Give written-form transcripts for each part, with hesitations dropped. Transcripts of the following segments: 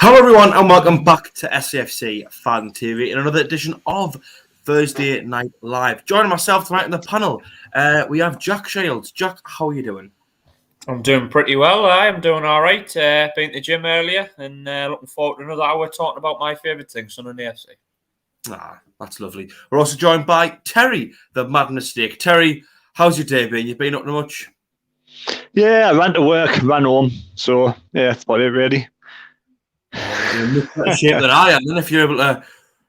Hello everyone and welcome back to SAFC Fan TV in another edition of Thursday Night Live. Joining myself tonight on the panel, we have Jack Shields. Jack, how are you doing? I'm doing pretty well. I'm doing all right. Been to the gym earlier and looking forward to another hour talking about my favourite thing, Sunderland AFC. That's lovely. We're also joined by Terry, the Madness Steak. Terry, how's your day been? You been up to much? Yeah, I ran to work, ran home. So, yeah, that's about it, really. You're in much better shape than I am, then, if you're able to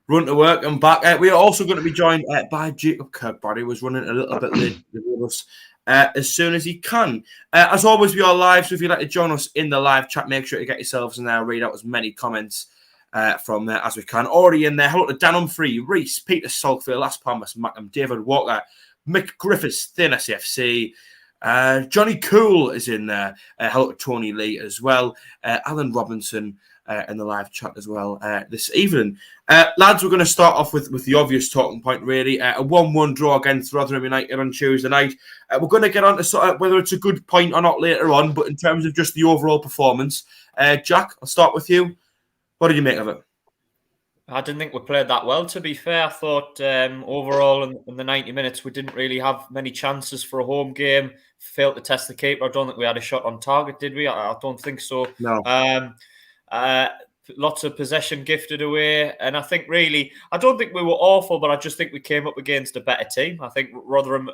run to work and back. We are also going to be joined by Jacob Kirkbride, who was running a little bit late with us as soon as he can. As always, we are live, so if you'd like to join us in the live chat, make sure to get yourselves in there, read out as many comments from there as we can. Already in there, hello to Dan Humphrey, Reese, Peter Salkfield, Las Palmas, Mackham, David Walker, Mick Griffiths, Thin SFC, Johnny Cool is in there. Hello to Tony Lee as well. Alan Robinson in the live chat as well this evening. Lads, we're going to start off with the obvious talking point, really. A 1-1 draw against Rotherham United on Tuesday night. We're going to get on to sort of whether it's a good point or not later on, but in terms of just the overall performance, Jack, I'll start with you. What did you make of it? I didn't think we played that well, to be fair. I thought overall in the 90 minutes we didn't really have many chances for a home game. Failed to test the keeper. I don't think we had a shot on target, did we? I don't think so. No. Lots of possession gifted away. And I think really, I don't think we were awful, but I just think we came up against a better team. I think Rotherham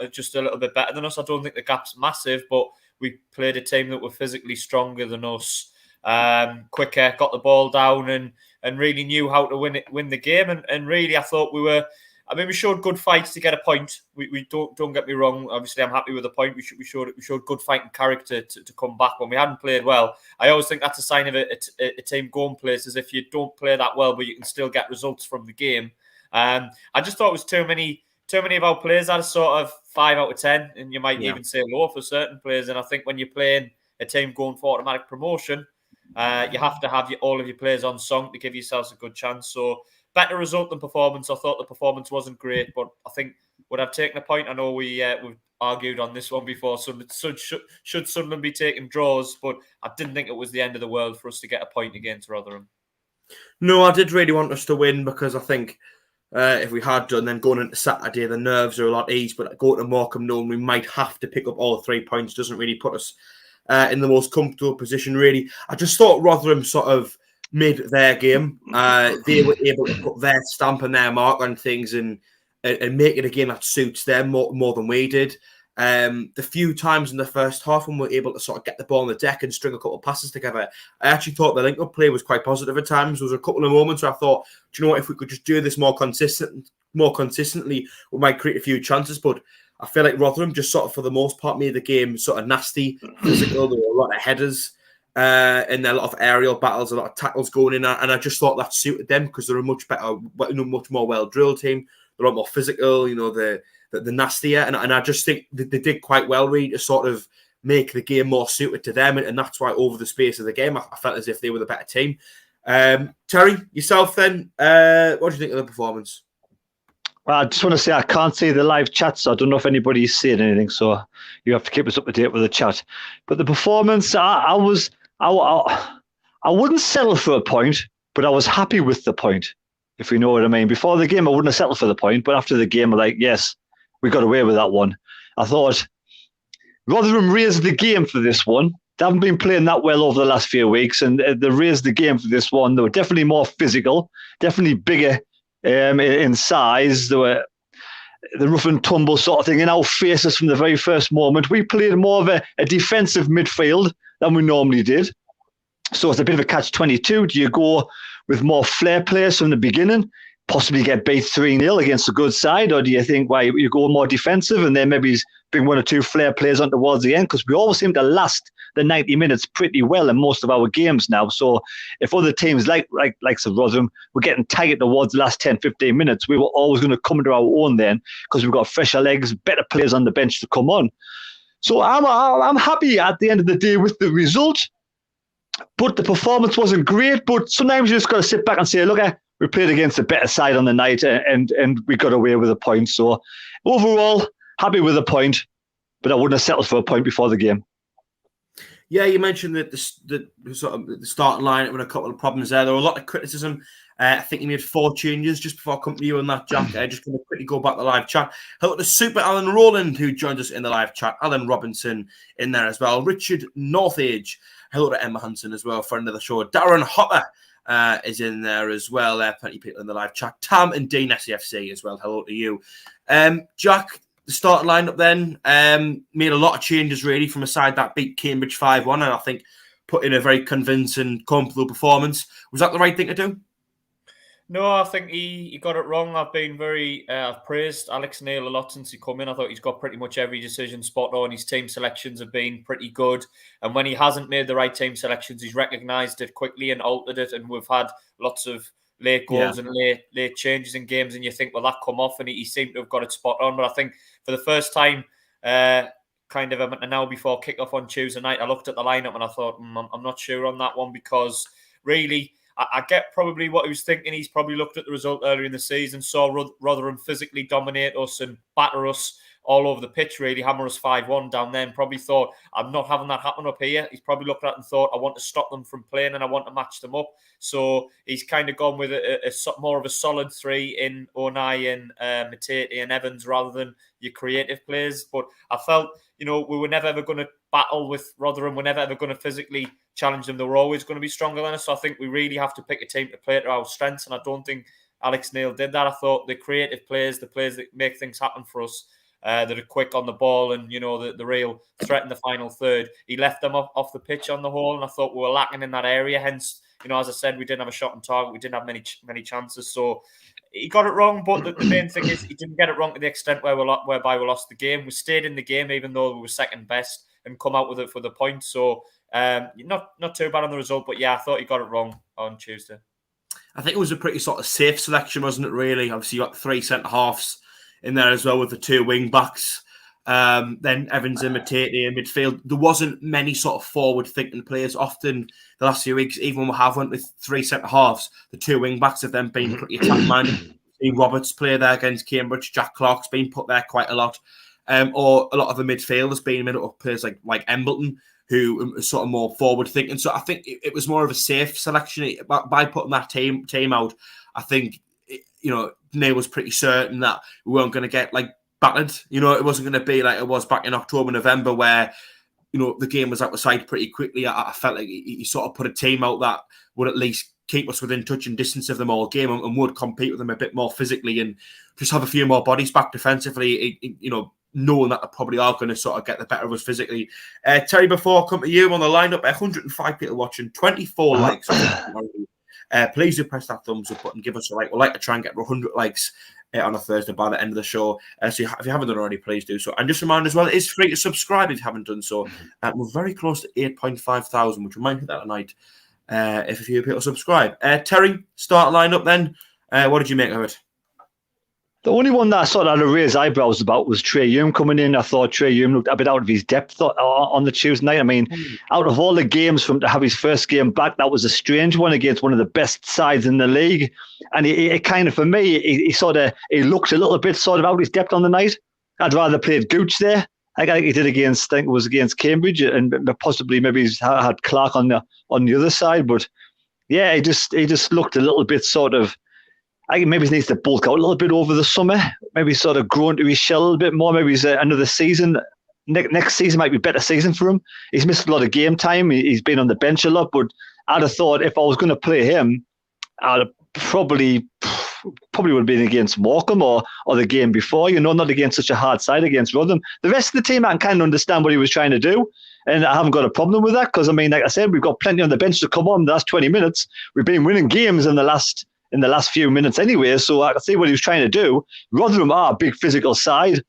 are just a little bit better than us. I don't think the gap's massive, but we played a team that were physically stronger than us, quicker, got the ball down and really knew how to win the game. And really, I thought we showed good fights to get a point. We don't get me wrong. Obviously, I'm happy with the point. We showed good fighting character to come back when we hadn't played well. I always think that's a sign of a team going places if you don't play that well, but you can still get results from the game. I just thought it was too many of our players had a sort of 5 out of 10, and you might even say low for certain players. And I think when you're playing a team going for automatic promotion, you have to have all of your players on song to give yourselves a good chance. So better result than performance. I thought the performance wasn't great, but I think would have taken a point. I know we've argued on this one before. Should Sunderland be taking draws? But I didn't think it was the end of the world for us to get a point against Rotherham. No, I did really want us to win because I think if we had done, then going into Saturday, the nerves are a lot easier. But going to Morecambe knowing we might have to pick up all 3 points doesn't really put us in the most comfortable position, really. I just thought Rotherham sort of made their game. They were able to put their stamp and their mark on things and make it a game that suits them more than we did. The few times in the first half when we were able to sort of get the ball on the deck and string a couple of passes together, I actually thought the link-up play was quite positive at times. There was a couple of moments where I thought, do you know what, if we could just do this more consistently, we might create a few chances. But I feel like Rotherham just sort of, for the most part, made the game sort of nasty, physical. There were a lot of headers and a lot of aerial battles, a lot of tackles going in. And I just thought that suited them because they're a much better, much more well-drilled team. They're a lot more physical, the nastier. And I just think they did quite well, really, to sort of make the game more suited to them. And that's why over the space of the game, I felt as if they were the better team. Terry, yourself then, what do you think of the performance? Well, I just want to say I can't see the live chat, so I don't know if anybody's saying anything. So you have to keep us up to date with the chat. But the performance, I wouldn't settle for a point, but I was happy with the point, if you know what I mean. Before the game, I wouldn't have settled for the point, but after the game, I'm like, yes, we got away with that one. I thought Rotherham raised the game for this one. They haven't been playing that well over the last few weeks, and they raised the game for this one. They were definitely more physical, definitely bigger in size. They were the rough and tumble sort of thing in our faces from the very first moment. We played more of a defensive midfield than we normally did. So it's a bit of a catch-22. Do you go with more flair players from the beginning, possibly get beat 3-0 against a good side, or do you think, why you go more defensive and then maybe bring 1 or 2 flair players on towards the end? Because we always seem to last the 90 minutes pretty well in most of our games now. So if other teams like Rotherham were getting tired towards the last 10, 15 minutes, we were always going to come into our own then because we've got fresher legs, better players on the bench to come on. So I'm happy at the end of the day with the result, but the performance wasn't great. But sometimes you just got to sit back and say, look, we played against a better side on the night and we got away with a point. So overall, happy with a point, but I wouldn't have settled for a point before the game. Yeah, you mentioned that the sort of the starting lineup with a couple of problems there. There were a lot of criticism. I think he made 4 changes just before I come to you on that, Jack. Just going to quickly go back to the live chat. Hello to Super Alan Rowland, who joined us in the live chat. Alan Robinson in there as well. Richard Northage. Hello to Emma Hansen as well, friend of the show. Darren Hopper is in there as well. Plenty of people in the live chat. Tam and Dean SAFC as well. Hello to you. Jack, the starting lineup then made a lot of changes really from a side that beat Cambridge 5-1, and I think put in a very convincing, comfortable performance. Was that the right thing to do? No, I think he got it wrong. I've been I've praised Alex Neil a lot since he come in. I thought he's got pretty much every decision spot on. His team selections have been pretty good. And when he hasn't made the right team selections, he's recognised it quickly and altered it. And we've had lots of late goals and late changes in games. And you think, well, that come off, and he seemed to have got it spot on. But I think for the first time, kind of an hour before kick-off on Tuesday night, I looked at the lineup and I thought, I'm not sure on that one, because really, I get probably what he was thinking. He's probably looked at the result earlier in the season, saw Rotherham physically dominate us and batter us all over the pitch, really, hammer us 5-1 down there, and probably thought, I'm not having that happen up here. He's probably looked at it and thought, I want to stop them from playing and I want to match them up. So he's kind of gone with a more of a solid 3 in Onai and Matete and Evans rather than your creative players. But I felt, we were never ever going to battle with Rotherham. We're never ever going to physically challenge them. They were always going to be stronger than us. So I think we really have to pick a team to play to our strengths. And I don't think Alex Neil did that. I thought the creative players, the players that make things happen for us, that are quick on the ball and, the real threat in the final third, he left them off the pitch on the whole. And I thought we were lacking in that area. Hence, as I said, we didn't have a shot on target. We didn't have many chances. So he got it wrong. But the main thing is he didn't get it wrong to the extent whereby we lost the game. We stayed in the game, even though we were second best, and come out with it for the point. So not too bad on the result. But yeah, I thought he got it wrong on Tuesday. I think it was a pretty sort of safe selection, wasn't it, really? Obviously, you got 3 centre-halves in there as well with the 2 wing-backs. Then Evans and Matete in midfield. There wasn't many sort of forward-thinking players. Often the last few weeks, even when we have went with 3 centre-halves, the 2 wing-backs have then been pretty attack-minded. Seen Roberts play there against Cambridge. Jack Clark's been put there quite a lot. Or a lot of the midfielders being made up of players like Embleton, who are sort of more forward-thinking. So I think it was more of a safe selection. By putting that team out, I think, Neil was pretty certain that we weren't going to get battered. It wasn't going to be like it was back in October, November, where the game was out of sight pretty quickly. I felt like he sort of put a team out that would at least keep us within touch and distance of them all game and would compete with them a bit more physically and just have a few more bodies back defensively. Knowing that they probably are going to sort of get the better of us physically. Terry, before I come to you on the lineup, 105 people watching, 24 likes. Please do press that thumbs up button, give us a like. We'd like to try and get 100 likes on a Thursday by the end of the show. So if you haven't done already, please do so. And just a reminder as well, it is free to subscribe if you haven't done so. We're very close to 8.5 thousand, which we might hit that tonight if a few people subscribe. Terry, start lineup then. What did you make of it? The only one that I sort of had to raise eyebrows about was Trey Hume coming in. I thought Trey Hume looked a bit out of his depth on the Tuesday night. I mean, out of all the games from to have his first game back, that was a strange one against one of the best sides in the league. And it kind of, for me, he looked a little bit sort of out of his depth on the night. I'd rather played Gooch there. I think he did against Cambridge, and possibly maybe he's had Clark on the other side. But yeah, he just looked a little bit sort of. I think maybe he needs to bulk out a little bit over the summer. Maybe sort of grow into his shell a little bit more. Maybe he's another season. Next season might be a better season for him. He's missed a lot of game time. He's been on the bench a lot. But I'd have thought if I was going to play him, I'd probably would have been against Morecambe or the game before. Not against such a hard side against Rotherham. The rest of the team, I can kind of understand what he was trying to do. And I haven't got a problem with that because, I mean, like I said, we've got plenty on the bench to come on the last 20 minutes. We've been winning games in the last few minutes anyway, so I can see what he was trying to do. Rotherham are a big physical side.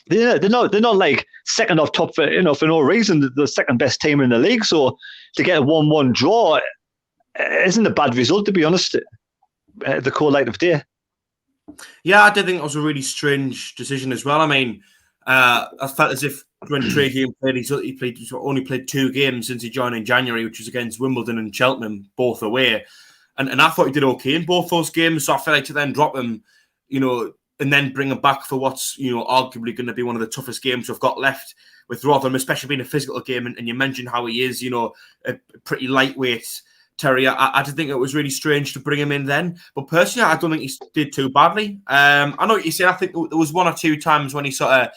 They're not like second off top for no reason. The second best team in the league. So to get a 1-1 draw isn't a bad result, to be honest. The cold light of day. Yeah, I did think it was a really strange decision as well. I mean, I felt as if when Trey Hume played, he only played 2 games since he joined in January, which was against Wimbledon and Cheltenham, both away. And I thought he did okay in both those games. So I felt like to then drop him, and then bring him back for what's, arguably going to be one of the toughest games we've got left with Rotherham, especially being a physical game. And you mentioned how he is, a pretty lightweight terrier. I did think it was really strange to bring him in then. But personally, I don't think he did too badly. I know what you said. I think there was one or two times when he I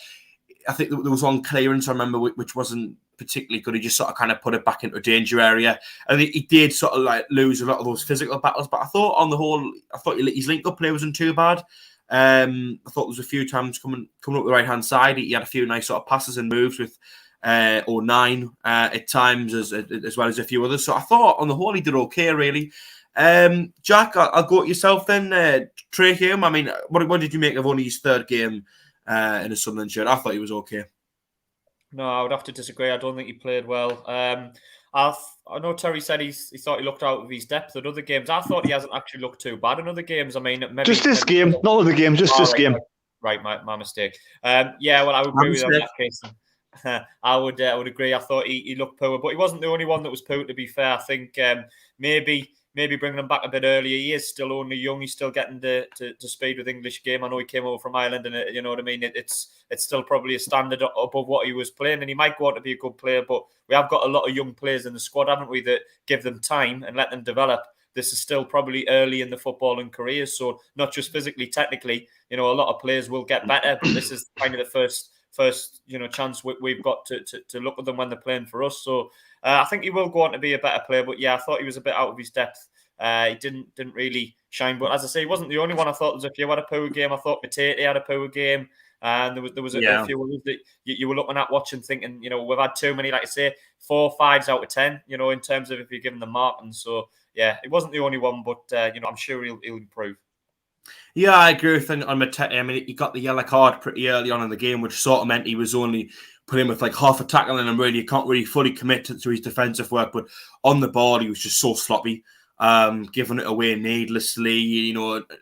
think there was one clearance, I remember, which wasn't particularly good. He just sort of kind of put it back into a danger area. And he did sort of like lose a lot of those physical battles. But I thought on the whole, his link-up play wasn't too bad. I thought there was a few times coming up the right-hand side. He had a few nice sort of passes and moves with 09 at times, as well as a few others. So I thought on the whole he did okay, really. Jack, I'll go at yourself then. Trey Hume, I mean, what did you make of only his third game in a Sunderland shirt? I thought he was okay. No, I would have to disagree. I don't think he played well. I know Terry said he thought he looked out of his depth at other games. I thought he hasn't actually looked too bad in other games. I mean, maybe just this game, not other games, just this game. Right, my mistake. Yeah, well, I would agree with you on that case. I would agree. I thought he looked poor, but he wasn't the only one that was poor, to be fair. I think maybe bringing him back a bit earlier. He is still only young. He's still getting to speed with English game. I know he came over from Ireland, and you know what I mean. It's still probably a standard above what he was playing, and he might go on to be a good player. But we have got a lot of young players in the squad, haven't we? That give them time and let them develop. This is still probably early in the footballing careers, so not just physically, technically. A lot of players will get better, but this is kind of the first chance we've got to look at them when they're playing for us. So I think he will go on to be a better player. But yeah, I thought he was a bit out of his depth. He didn't really shine. But as I say, he wasn't the only one. I thought there was a few had a poor game. I thought Matete had a poor game. And there was a few others that you were looking at watching, thinking, we've had too many, like I say, 4 5s out of 10, in terms of if you're giving them marking. So yeah, it wasn't the only one, but I'm sure he'll improve. Yeah, I agree with you on Matete. I mean, he got the yellow card pretty early on in the game, which sort of meant he was only put in with like half a tackle, and really, you can't really fully commit to his defensive work. But on the ball, he was just so sloppy, giving it away needlessly.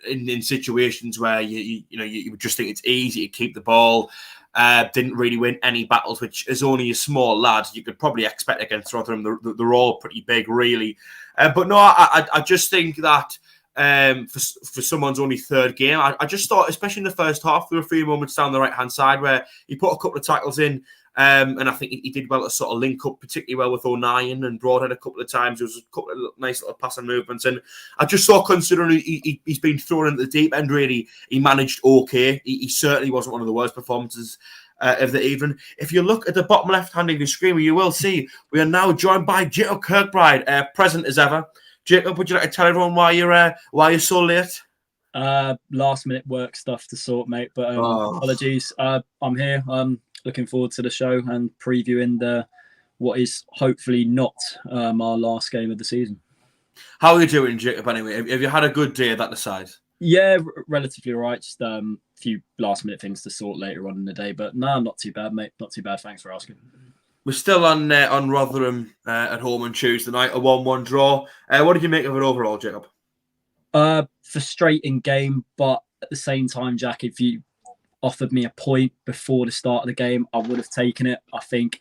In situations where you would just think it's easy to keep the ball. Didn't really win any battles, which is only a small lad. You could probably expect against Rotherham. They're all pretty big, really. But no, I just think that. For someone's only third game, I just thought, especially in the first half, there were a few moments down the right-hand side where he put a couple of tackles in, and I think he did well to sort of link up particularly well with 09 and Broadhead a couple of times. There was a couple of nice little passing movements, and I just saw, considering he's been thrown into the deep end, really, he managed okay. He certainly wasn't one of the worst performances of the evening. If you look at the bottom left-hand of your screen, you will see we are now joined by Jacob Kirkbride, present as ever. Jacob, would you like to tell everyone why you're so late? Last minute work stuff to sort, mate. But apologies. I'm here. I'm looking forward to the show and previewing what is hopefully not our last game of the season. How are you doing, Jacob? Anyway, have you had a good day that aside? Yeah, relatively all right. Just a few last minute things to sort later on in the day, but no, not too bad, mate. Not too bad. Thanks for asking. We're still on Rotherham at home on Tuesday night, a 1-1 draw. What did you make of it overall, Jacob? Frustrating game, but at the same time, Jack, if you offered me a point before the start of the game, I would have taken it. I think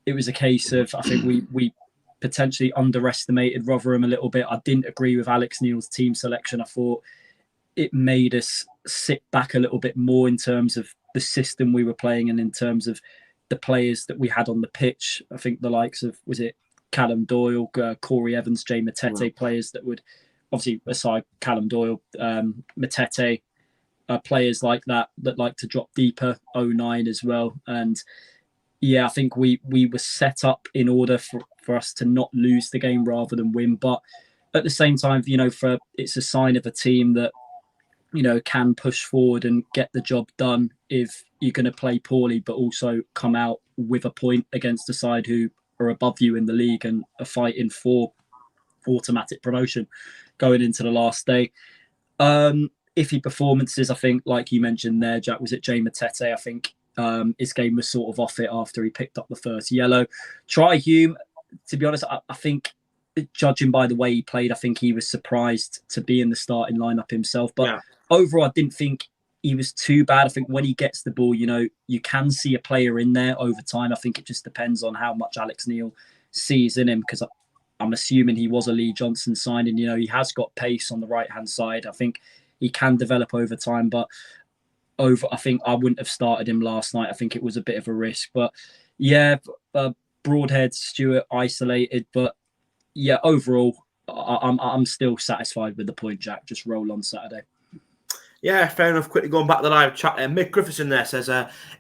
it was a case of, we potentially underestimated Rotherham a little bit. I didn't agree with Alex Neil's team selection. I thought it made us sit back a little bit more in terms of the system we were playing and in terms of the players that we had on the pitch. I think the likes of, was it Callum Doyle, Corey Evans, Jay Matete, players that would, obviously aside Callum Doyle, Matete, players like that like to drop deeper, 09 as well. And yeah, I think we were set up in order for us to not lose the game rather than win. But at the same time, it's a sign of a team that, can push forward and get the job done if you're going to play poorly, but also come out with a point against a side who are above you in the league and are fighting for automatic promotion going into the last day. Iffy performances, I think, like you mentioned there, Jack, was it Jay Matete? I think his game was sort of off it after he picked up the first yellow. Try Hume, to be honest, I think, judging by the way he played, I think he was surprised to be in the starting lineup himself. But overall, I didn't think he was too bad. I think when he gets the ball, you can see a player in there over time. I think it just depends on how much Alex Neil sees in him, because I'm assuming he was a Lee Johnson signing. He has got pace on the right-hand side. I think he can develop over time. But I think I wouldn't have started him last night. I think it was a bit of a risk, but yeah, Broadhead, Stewart isolated, but yeah, overall, I'm still satisfied with the point, Jack. Just roll on Saturday. Yeah, fair enough. Quickly going back to the live chat, Mick Griffiths in there says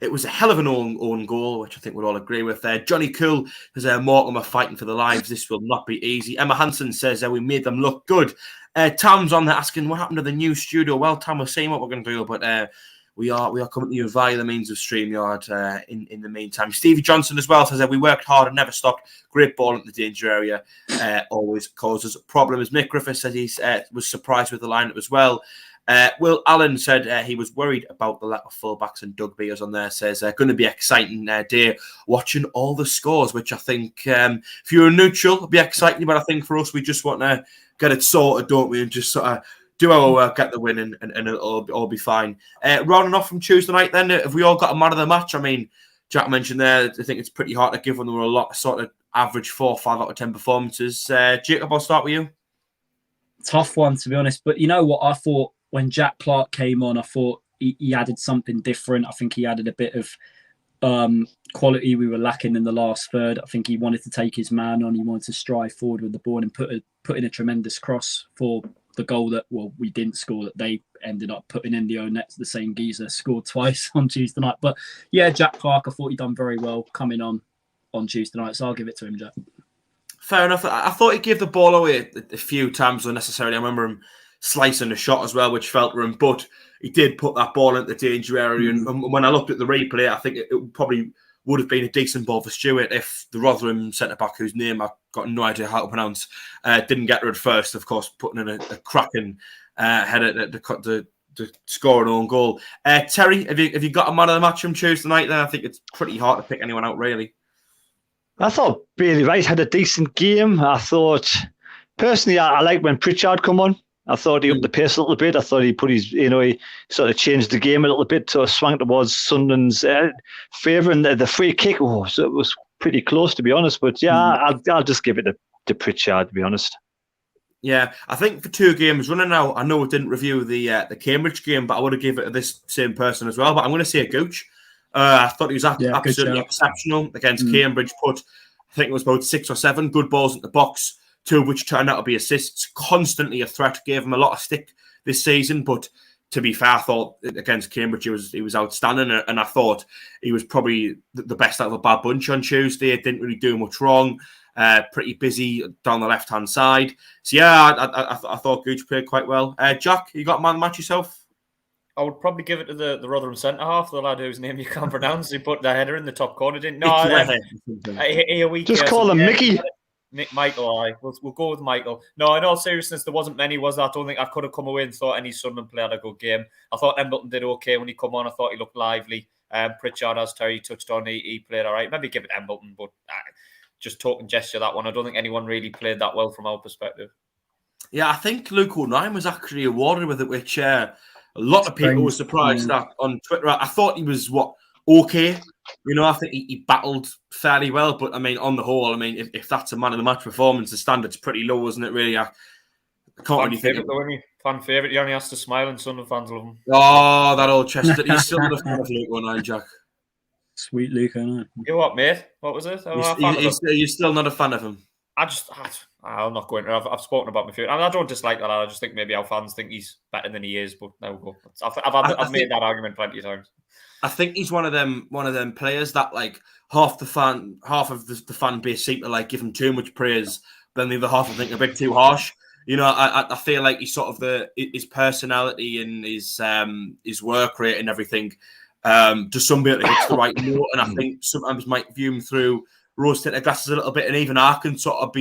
it was a hell of an own goal, which I think we'd all agree with. Johnny Cool says Morecambe are fighting for the lives. This will not be easy. Emma Hansen says we made them look good. Tam's on there asking what happened to the new studio. Well, Tam was saying what we're going to do, but we are coming to you via the means of StreamYard in the meantime. Stevie Johnson as well says we worked hard and never stopped. Great ball into the danger area. Always causes problems. Mick Griffiths says he was surprised with the lineup as well. Will Allen said he was worried about the lack of fullbacks, and Doug Beers on there says going to be an exciting day watching all the scores, which I think if you're neutral, it'll be exciting, but I think for us, we just want to get it sorted, don't we, and just sort of do our work, get the win, and it'll all be fine. Rounding off from Tuesday night then, have we all got a man of the match? I mean, Jack mentioned there, I think it's pretty hard to give when there were a lot of sort of average 4 or 5 out of 10 performances. Jacob, I'll start with you. Tough one, to be honest, but you know what, I thought when Jack Clark came on, I thought he added something different. I think he added a bit of quality we were lacking in the last third. I think he wanted to take his man on. He wanted to strive forward with the ball and put in a tremendous cross for the goal that, well, we didn't score, that they ended up putting in the own net. The same geezer scored twice on Tuesday night. But yeah, Jack Clark, I thought he done very well coming on Tuesday night. So I'll give it to him, Jack. Fair enough. I thought he gave the ball away a few times unnecessarily. I remember him slicing a shot as well, which felt for him, but he did put that ball into the danger area. And when I looked at the replay, I think it probably would have been a decent ball for Stewart if the Rotherham centre-back, whose name I've got no idea how to pronounce, didn't get rid first, of course, putting in a cracking header to score an own goal. Terry, have you got a man of the match from Tuesday night then? I think it's pretty hard to pick anyone out, really. I thought Bailey Wright had a decent game. I thought, personally, I liked when Pritchard come on. I thought he upped the pace a little bit. I thought he put his, he sort of changed the game a little bit, sort of swung towards Sunderland's favour. And the free kick, so it was pretty close, to be honest. But yeah, I'll just give it to Pritchard, to be honest. Yeah, I think for 2 games running now, I know we didn't review the Cambridge game, but I would have given it to this same person as well. But I'm going to say a Gooch. I thought he was absolutely exceptional against Cambridge. Put, I think it was about 6 or 7 good balls in the box, 2 of which turned out to be assists. Constantly a threat. Gave him a lot of stick this season, but to be fair, I thought against Cambridge he was outstanding, and I thought he was probably the best out of a bad bunch on Tuesday. It didn't really do much wrong. Pretty busy down the left-hand side. So yeah, I thought Gooch played quite well. Jack, you got a man of the match yourself? I would probably give it to the Rotherham centre half, the lad whose name you can't pronounce. He put the header in the top corner, didn't? No, just call him Mickey. Michael, we'll go with Michael. No, in all seriousness, there wasn't many, was there? I don't think I could have come away and thought any Sunderland player had a good game. I thought Embleton did okay when he come on. I thought he looked lively. Pritchard, as Terry touched on, he played all right. Maybe give it Embleton, but just talk and gesture that one. I don't think anyone really played that well from our perspective. Yeah, I think Luke O'Nien was actually awarded with it, which a lot of people were surprised at on Twitter. I thought he was okay. I think he battled fairly well, but I mean, on the whole, I mean, if that's a man of the match performance, the standard's pretty low, isn't it? Really, I can't really think. Fan favourite. He only has to smile, and Sunderland fans love him. Oh, that old Chester! He's still not a fan of Luke O'Nien, Jack. Sweet Luke O'Nien. You what, mate? What was it? You're still not a fan of him. I'm not going to. I've spoken about my favourite. I don't dislike that. I just think maybe our fans think he's better than he is. But there we go. I've made that argument plenty of times. I think he's one of them players that like half of the fan base seem to like give him too much praise, but then the other half I think a bit too harsh. I feel like he's sort of his personality and his work rate and everything. Just somebody that hits the right note, and I think sometimes might view him through rose-tinted glasses a little bit, and even I can sort of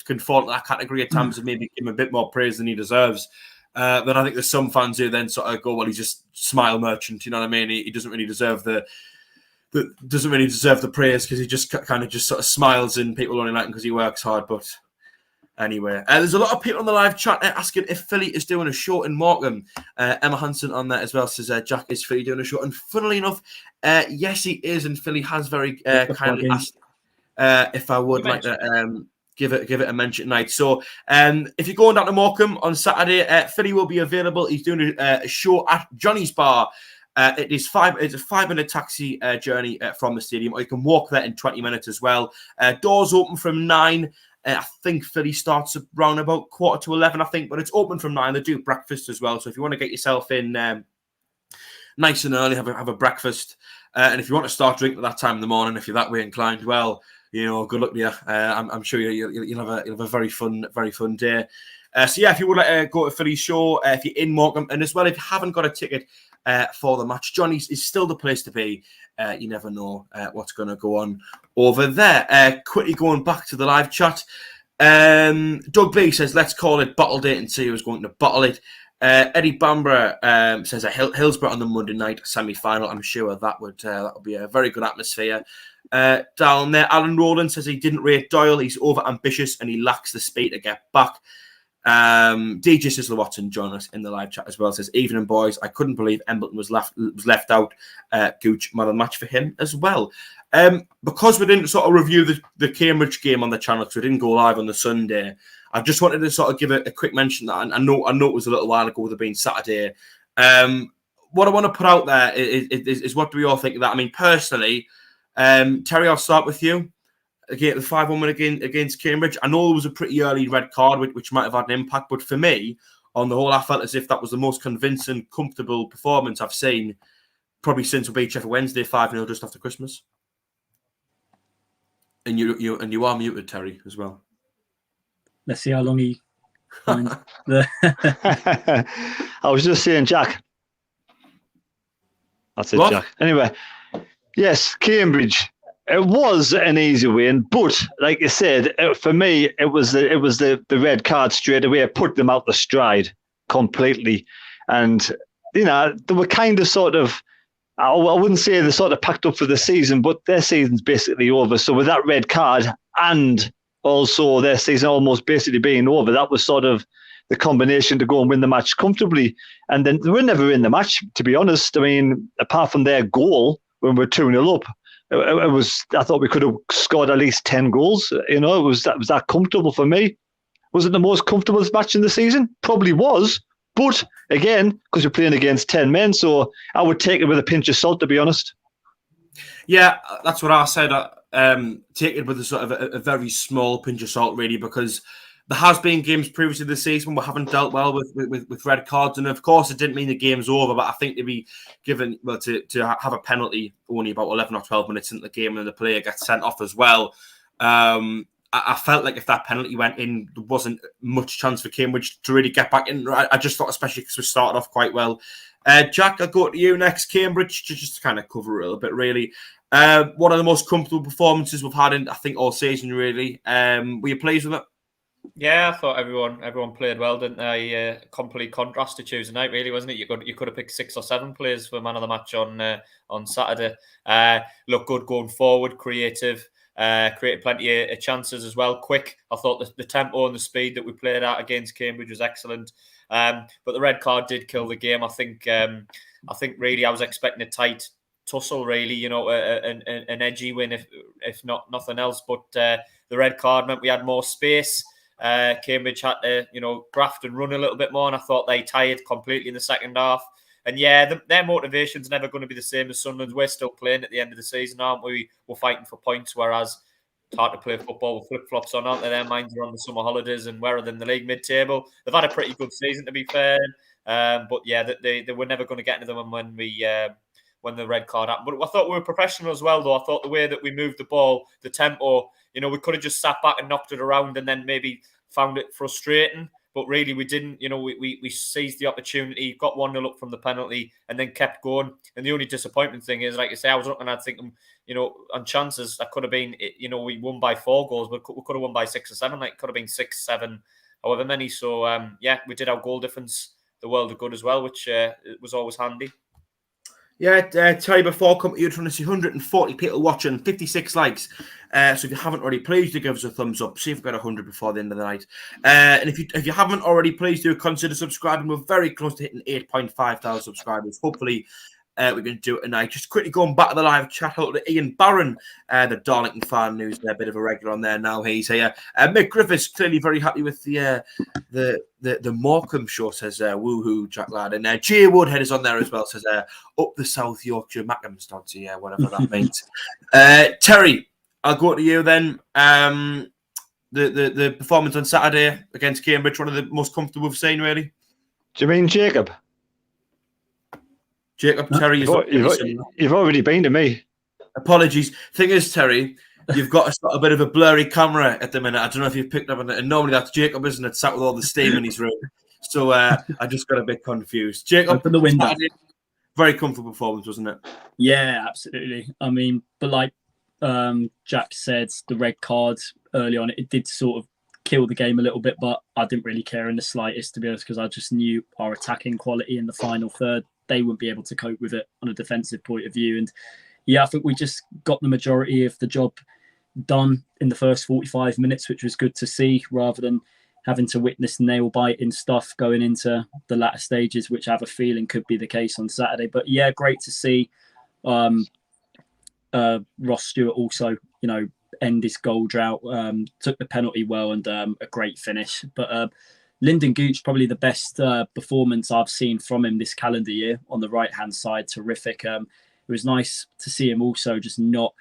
can fall into that category at times and maybe give him a bit more praise than he deserves. But I think there's some fans who then sort of go, well, he's just smile merchant, you know what I mean? He doesn't really deserve the praise because he just kind of just sort of smiles and people only like him because he works hard. But anyway, there's a lot of people on the live chat asking if Philly is doing a show in Morecambe. Emma Hansen on that as well says, Jack, is Philly doing a show? And funnily enough, yes, he is. And Philly has very kindly asked if I would like to give it a mention tonight. So if you're going down to Morecambe on Saturday, Philly will be available. He's doing a show at Johnny's Bar It's a 5-minute taxi journey from the stadium, or you can walk there in 20 minutes as well. Doors open from 9. I think Philly starts around about 11:15, I think, but it's open from 9. They do breakfast as well. So if you want to get yourself in nice and early, have a breakfast. And if you want to start drinking at that time in the morning, if you're that way inclined, well, good luck to you. I'm sure you'll have a very fun day. So yeah, if you would like to go to Philly show, if you're in Morecambe, and as well, if you haven't got a ticket for the match, Johnny's is still the place to be. You never know what's going to go on over there. Quickly going back to the live chat. Doug B says, let's call it bottle date and see who's going to bottle it. Eddie Bambra says Hillsborough on the Monday night semi-final. I'm sure that would be a very good atmosphere down there. Alan Rowland says he didn't rate Doyle. He's over-ambitious and he lacks the speed to get back. DJ Sizzler Watson joined us in the live chat as well. Says, evening boys, I couldn't believe Embleton was left out. Gooch, man of the match for him as well. Because we didn't sort of review the Cambridge game on the channel, because we didn't go live on the Sunday, I just wanted to sort of give a quick mention that I know it was a little while ago with it being Saturday. What I want to put out there is what do we all think of that? I mean, personally, Terry, I'll start with you. Again, the 5-1 win against Cambridge. I know it was a pretty early red card, which might have had an impact, but for me, on the whole, I felt as if that was the most convincing, comfortable performance I've seen probably since we beat Sheffield Wednesday 5-0 just after Christmas. And you are muted, Terry, as well. Let's see how long he finds the. I was just saying, Jack. That's it, What? Jack. Anyway, yes, Cambridge. It was an easy win, but like you said, for me, it was the red card straight away. It put them out the stride completely, and they were kind of sort of. I wouldn't say they're sort of packed up for the season, but their season's basically over. So with that red card and also their season almost basically being over, that was sort of the combination to go and win the match comfortably. And then they were never in the match, to be honest. I mean, apart from their goal when we're 2-0 up, I thought we could have scored at least 10 goals. It was that comfortable for me. Was it the most comfortable match in the season? Probably was. But again, because you're playing against 10 men, so I would take it with a pinch of salt, to be honest. Yeah, that's what I said. Take it with a sort of a very small pinch of salt, really, because there has been games previously this season we haven't dealt well with red cards, and of course it didn't mean the game's over. But I think to be given to have a penalty only about 11 or 12 minutes into the game, and the player gets sent off as well. I felt like if that penalty went in, there wasn't much chance for Cambridge to really get back in. I just thought, especially because we started off quite well. Jack, I'll go to you next. Cambridge, just to kind of cover it a little bit, really. One of the most comfortable performances we've had in, I think, all season, really. Were you pleased with it? Yeah, I thought everyone played well, didn't they? Complete contrast to Tuesday night, really, wasn't it? You could have picked 6 or 7 players for man of the match on Saturday. Looked good going forward, creative. Created plenty of chances as well. Quick. I thought the tempo and the speed that we played at against Cambridge was excellent. But the red card did kill the game. I think really I was expecting a tight tussle, really. An edgy win if not nothing else. But the red card meant we had more space. Cambridge had to graft and run a little bit more, and I thought they tired completely in the second half. And yeah, their motivation's never going to be the same as Sunderland's. We're still playing at the end of the season, aren't we? We're fighting for points, whereas it's hard to play football with flip-flops on, aren't they? Their minds are on the summer holidays and where are they in the league mid-table? They've had a pretty good season, to be fair. But yeah, they were never going to get into them when the red card happened. But I thought we were professional as well, though. I thought the way that we moved the ball, the tempo, we could have just sat back and knocked it around and then maybe found it frustrating. But really, we didn't. We seized the opportunity, got 1-0 up from the penalty, and then kept going. And the only disappointment thing is, like you say, I was looking at thinking, on chances, that could have been, we won by 4 goals, but we could have won by 6 or 7. Like, it could have been 6, 7, however many. So, yeah, we did our goal difference the world of good as well, which was always handy. Yeah, Terry, before coming to you, trying to see 140 people watching, 56 likes. So if you haven't already, please do give us a thumbs up. See if we've got 100 before the end of the night. And if you haven't already, please do consider subscribing. We're very close to hitting 8,500 subscribers. Hopefully, we're going to do it tonight. Just quickly going back to the live chat, hello to Ian Barron, the Darlington fan, who's a bit of a regular on there now. He's here. Mick Griffiths, clearly very happy with the Morecambe show, says woohoo, Jack lad. And Jay Woodhead is on there as well, says up the South Yorkshire Mackham Stodgy, yeah, whatever that means. Terry, I'll go to you then. The performance on Saturday against Cambridge, one of the most comfortable we've seen, really. Do you mean Jacob? Terry, you've already been to me. Apologies. Thing is, Terry, you've got a bit of a blurry camera at the minute. I don't know if you've picked up on it. And normally that's Jacob, isn't it? Sat with all the steam in his room. So I just got a bit confused. Jacob, open the window. Saturday, very comfortable performance, wasn't it? Yeah, absolutely. I mean, but like Jack said, the red cards early on, it did sort of kill the game a little bit, but I didn't really care in the slightest, to be honest, because I just knew our attacking quality in the final third, they wouldn't be able to cope with it on a defensive point of view. And yeah, I think we just got the majority of the job done in the first 45 minutes, which was good to see, rather than having to witness nail-biting stuff going into the latter stages, which I have a feeling could be the case on Saturday. But yeah, great to see Ross Stewart also, end his goal drought, took the penalty well, and a great finish. But Lyndon Gooch, probably the best performance I've seen from him this calendar year on the right-hand side. Terrific. It was nice to see him also just not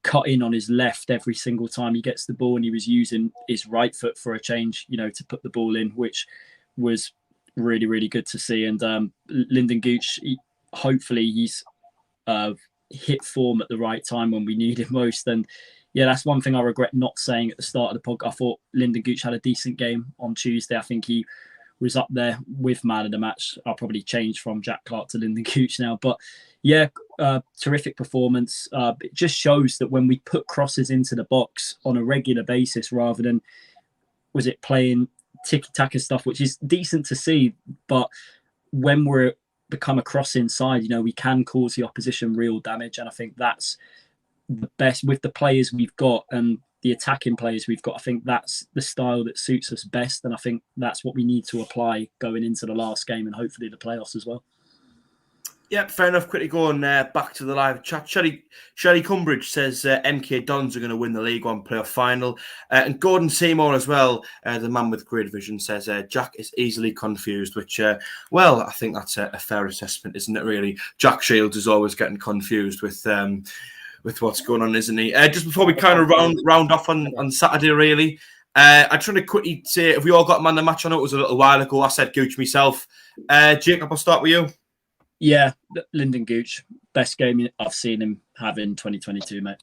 cut in on his left every single time he gets the ball, and he was using his right foot for a change, to put the ball in, which was really, really good to see. And Lyndon Gooch, hopefully he's hit form at the right time when we need him most. And yeah, that's one thing I regret not saying at the start of the podcast. I thought Lyndon Gooch had a decent game on Tuesday. I think he was up there with man of the match. I'll probably change from Jack Clark to Lyndon Gooch now. But yeah, terrific performance. It just shows that when we put crosses into the box on a regular basis, rather than, was it playing tiki-taka stuff, which is decent to see, but when we're become a cross inside, we can cause the opposition real damage. And I think that's the best with the players we've got and the attacking players we've got. I think that's the style that suits us best, and I think that's what we need to apply going into the last game and hopefully the playoffs as well. Yep, fair enough. Quickly going back to the live chat. Shelly Cumbridge says MK Dons are going to win the League One playoff final. And Gordon Seymour as well, the man with great vision, says Jack is easily confused, which, well, I think that's a fair assessment, isn't it, really? Jack Shields is always getting confused with what's going on, isn't he? Just before we kind of round off on Saturday, really, I try to quickly say, if we all got a man of the match, I know it was a little while ago. I said Gooch myself. Jacob, I'll start with you. Yeah, Lyndon Gooch, best game I've seen him have in 2022, mate.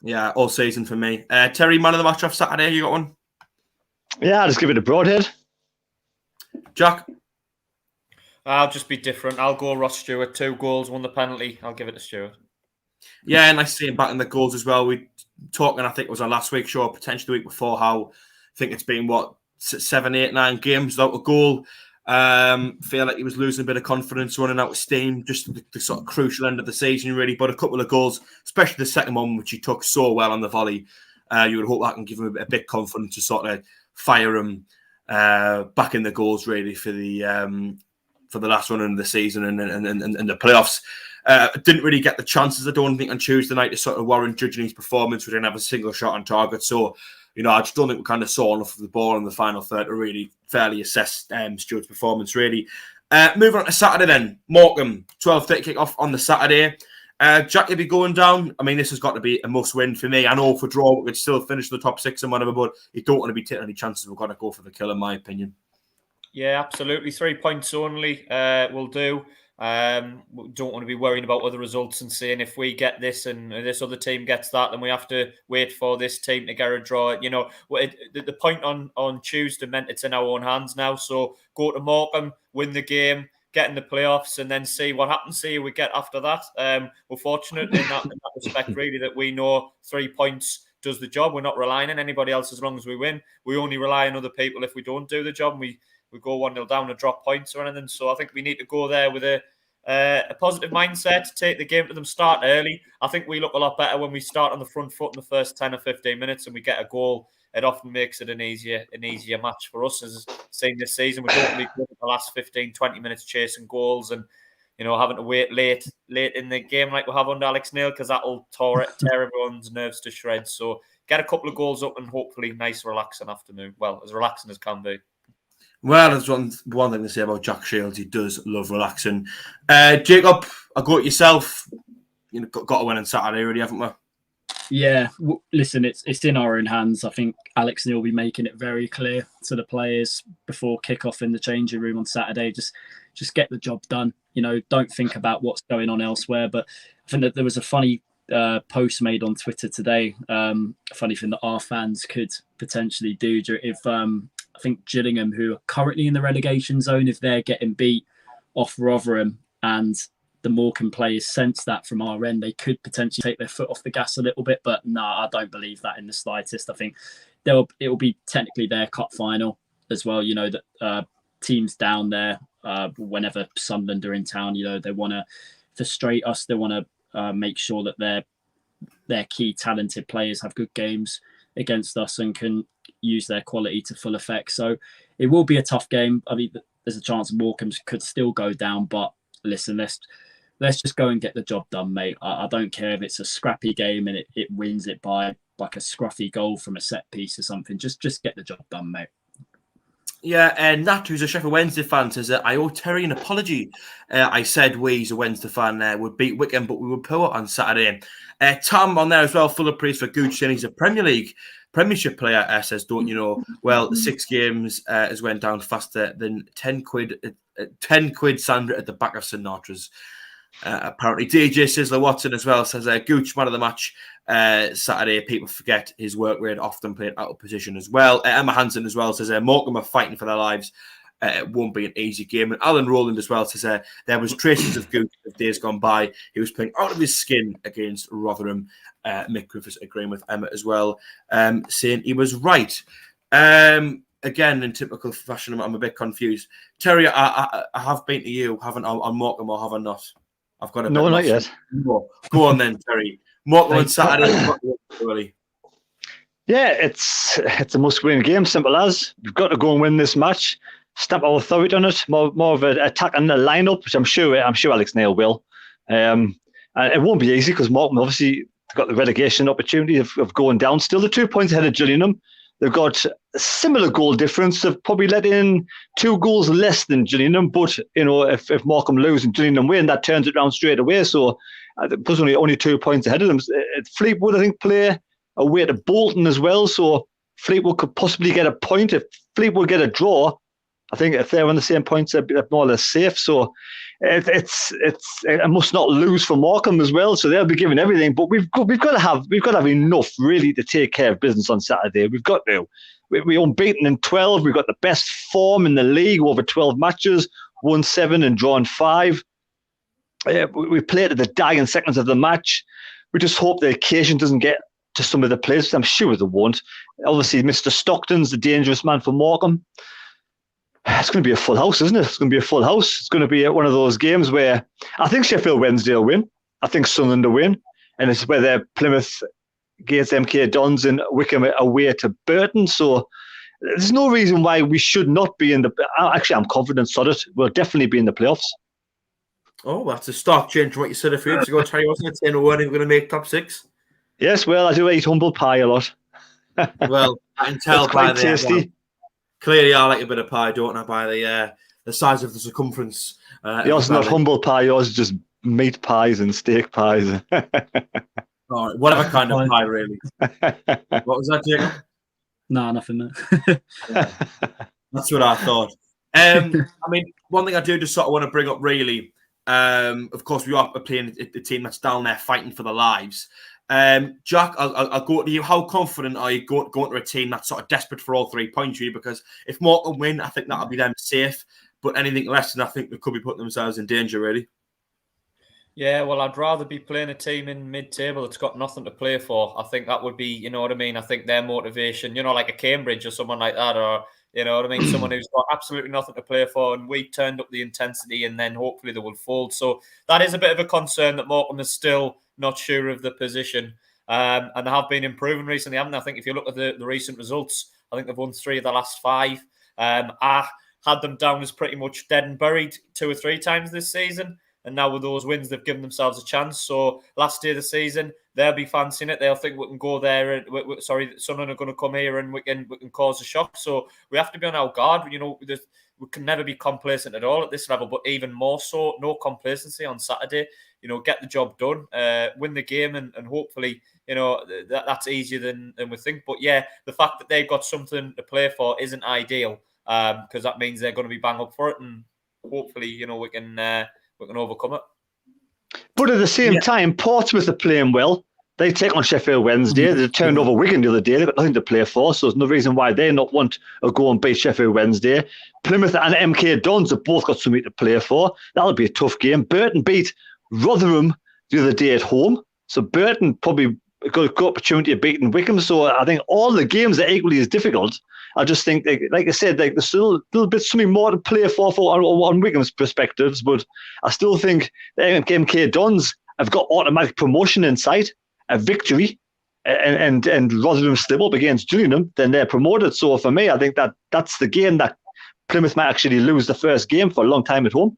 Yeah, all season for me. Terry, man of the match off Saturday, you got one? Yeah, I'll just give it a Broadhead. Jack? I'll just be different. I'll go Ross Stewart. 2 goals, won the penalty. I'll give it to Stewart. Yeah, nice to see him back in the goals as well. We talking, I think it was our last week's show, potentially the week before, how I think it's been, 7, 8, 9 games without a goal. Feel like he was losing a bit of confidence, running out of steam, just the sort of crucial end of the season, really. But a couple of goals, especially the second one, which he took so well on the volley, you would hope that can give him a bit confidence to sort of fire him back in the goals, really, for the last run of the season and the playoffs. Didn't really get the chances, I don't think, on Tuesday night to sort of warrant judging his performance. We didn't have a single shot on target, so I just don't think we kind of saw enough of the ball in the final third to really fairly assess Stewart's performance, really. Moving on to Saturday then. Morecambe, 12:30 kick-off on the Saturday. Jack, if you're going down, I mean, this has got to be a must-win for me. I know for draw, we could still finish the top 6 and whatever, but you don't want to be taking any chances. We've got to go for the kill, in my opinion. Yeah, absolutely. 3 points only will do. We don't want to be worrying about other results and saying if we get this and this other team gets that, then we have to wait for this team to get a draw. The point on Tuesday meant it's in our own hands now. So go to Morecambe, win the game, get in the playoffs, and then see what happens. See who we get after that. We're fortunate in that respect, really, that we know 3 points does the job. We're not relying on anybody else as long as we win. We only rely on other people if we don't do the job. And we go 1-0 down and drop points or anything. So I think we need to go there with a positive mindset, take the game to them, start early. I think we look a lot better when we start on the front foot in the first 10 or 15 minutes and we get a goal. It often makes it an easier match for us, as seen this season. We don't really good at the last 15, 20 minutes chasing goals and having to wait late in the game like we have under Alex Neil, because that'll tear everyone's nerves to shreds. So get a couple of goals up and hopefully nice, relaxing afternoon. Well, as relaxing as can be. Well, there's one thing to say about Jack Shields. He does love relaxing. Jacob, I got yourself. Got to win on Saturday, really, haven't we? Yeah, listen, it's in our own hands. I think Alex Neil will be making it very clear to the players before kick-off in the changing room on Saturday. Just get the job done. Don't think about what's going on elsewhere. But I think that there was a funny post made on Twitter today. A funny thing that our fans could potentially do if I think Gillingham, who are currently in the relegation zone, if they're getting beat off Rotherham and the Morecambe players sense that from our end, they could potentially take their foot off the gas a little bit. But no, I don't believe that in the slightest. I think it will be technically their cup final as well. That teams down there, whenever Sunderland are in town, they want to frustrate us. They want to make sure that their key talented players have good games against us and can use their quality to full effect. So it will be a tough game. I mean, there's a chance Morecambe could still go down, but listen, let's just go and get the job done, mate. I don't care if it's a scrappy game and it wins it by like a scruffy goal from a set piece or something. Just get the job done, mate. Yeah, and Nat, who's a Sheffield Wednesday fan, says that I owe Terry an apology. I said we, as a Wednesday fan, would beat Wickham, but we were poor on Saturday. Tom on there as well, full of praise for Gooch, saying he's a Premiership player, says, don't you know? Well, 6 games has went down faster than 10 quid Sandra at the back of Sinatra's. Apparently, DJ Sizzler Watson as well says Gooch, man of the match Saturday. People forget his work rate, often playing out of position as well. Emma Hansen as well says Morecambe are fighting for their lives. It won't be an easy game. And Alan Rowland as well says there was traces of Gooch as days gone by. He was playing out of his skin against Rotherham. Mick Griffiths agreeing with Emma as well, saying he was right. Again, in typical fashion, I'm a bit confused. Terry, I have been to you, haven't I, on Morecambe, or have I not? I've got a no, not yet. Go on then, Terry. Morecambe on Saturday. Yeah, it's a must-win game. Simple as. We've got to go and win this match. Stamp our authority on it. More of an attack on the lineup, which I'm sure Alex Neil will. And it won't be easy because Morecambe obviously got the relegation opportunity of going down. Still, the 2 points ahead of Gillingham. They've got a similar goal difference. They've probably let in 2 goals less than Gillingham. But, if Morecambe lose and Gillingham win, that turns it around straight away. So there's only 2 points ahead of them. Fleetwood, I think, play away to Bolton as well. So Fleetwood could possibly get a point. If Fleetwood get a draw, I think if they're on the same points, they're more or less safe. So it's a must not lose for Morecambe as well. So they'll be giving everything. But we've got to have enough really to take care of business on Saturday. We've got to. We're unbeaten in 12. We've got the best form in the league over 12 matches, won 7 and drawn 5. We played at the dying seconds of the match. We just hope the occasion doesn't get to some of the players. I'm sure they won't. Obviously, Mr. Stockton's the dangerous man for Morecambe. It's going to be a full house, isn't it? It's going to be a full house. It's going to be one of those games where I think Sheffield Wednesday will win. I think Sunderland will win. And it's whether Plymouth against MK Dons and Wickham away to Burton. So there's no reason why we should not be in the... Actually, I'm confident, Soddet. We'll definitely be in the playoffs. Oh, that's a stark change from what you said a few weeks ago, Terry, wasn't it? Saying we weren't even going to make top 6. Yes, well, I do eat humble pie a lot. Well, I can tell by the... tasty. Clearly, I like a bit of pie, don't I? By the size of the circumference. Yours is not humble pie. Yours is just meat pies and steak pies. All right, whatever kind of pie, really. What was that, Jacob? No, nothing. That's what I thought. I mean, one thing I do just sort of want to bring up, really. Of course, we are playing the team that's down there fighting for their lives. Jack, I'll go to you. How confident are you going to a team that's sort of desperate for all 3 points, really? Because if Morecambe win, I think that'll be them safe. But anything less than I think they could be putting themselves in danger, really. Yeah, well, I'd rather be playing a team in mid-table that's got nothing to play for. I think that would be, you know what I mean? I think their motivation, like a Cambridge or someone like that, or, you know what I mean? Someone who's got absolutely nothing to play for, and we turned up the intensity, and then hopefully they will fold. So that is a bit of a concern that Morecambe is still not sure of the position. And they have been improving recently, haven't they? I think if you look at the recent results, I think they've won 3 of the last 5. I had them down as pretty much dead and buried 2 or 3 times this season. And now with those wins, they've given themselves a chance. So last day of the season, they'll be fancying it. They'll think we can go there. And Sunderland are going to come here and we can cause a shock. So we have to be on our guard. We can never be complacent at all at this level, but even more so, no complacency on Saturday. Get the job done, win the game, and hopefully, that's easier than we think. But yeah, the fact that they've got something to play for isn't ideal, because that means they're going to be bang up for it, and hopefully, we can overcome it. But at the same time, Portsmouth are playing well. They take on Sheffield Wednesday. They turned over Wigan the other day. They've got nothing to play for, so there's no reason why they not want to go and beat Sheffield Wednesday. Plymouth and MK Dons have both got something to play for. That'll be a tough game. Burton beat Rotherham the other day at home, so Burton probably got a good opportunity of beating Wycombe. So I think all the games are equally as difficult. I just think, like I said, there's still a little bit something more to play for on Wycombe's perspectives, but I still think the MK Dons have got automatic promotion in sight. A victory and Rotherham slip up against Gillingham, then they're promoted. So for me, I think that's the game that Plymouth might actually lose the first game for a long time at home.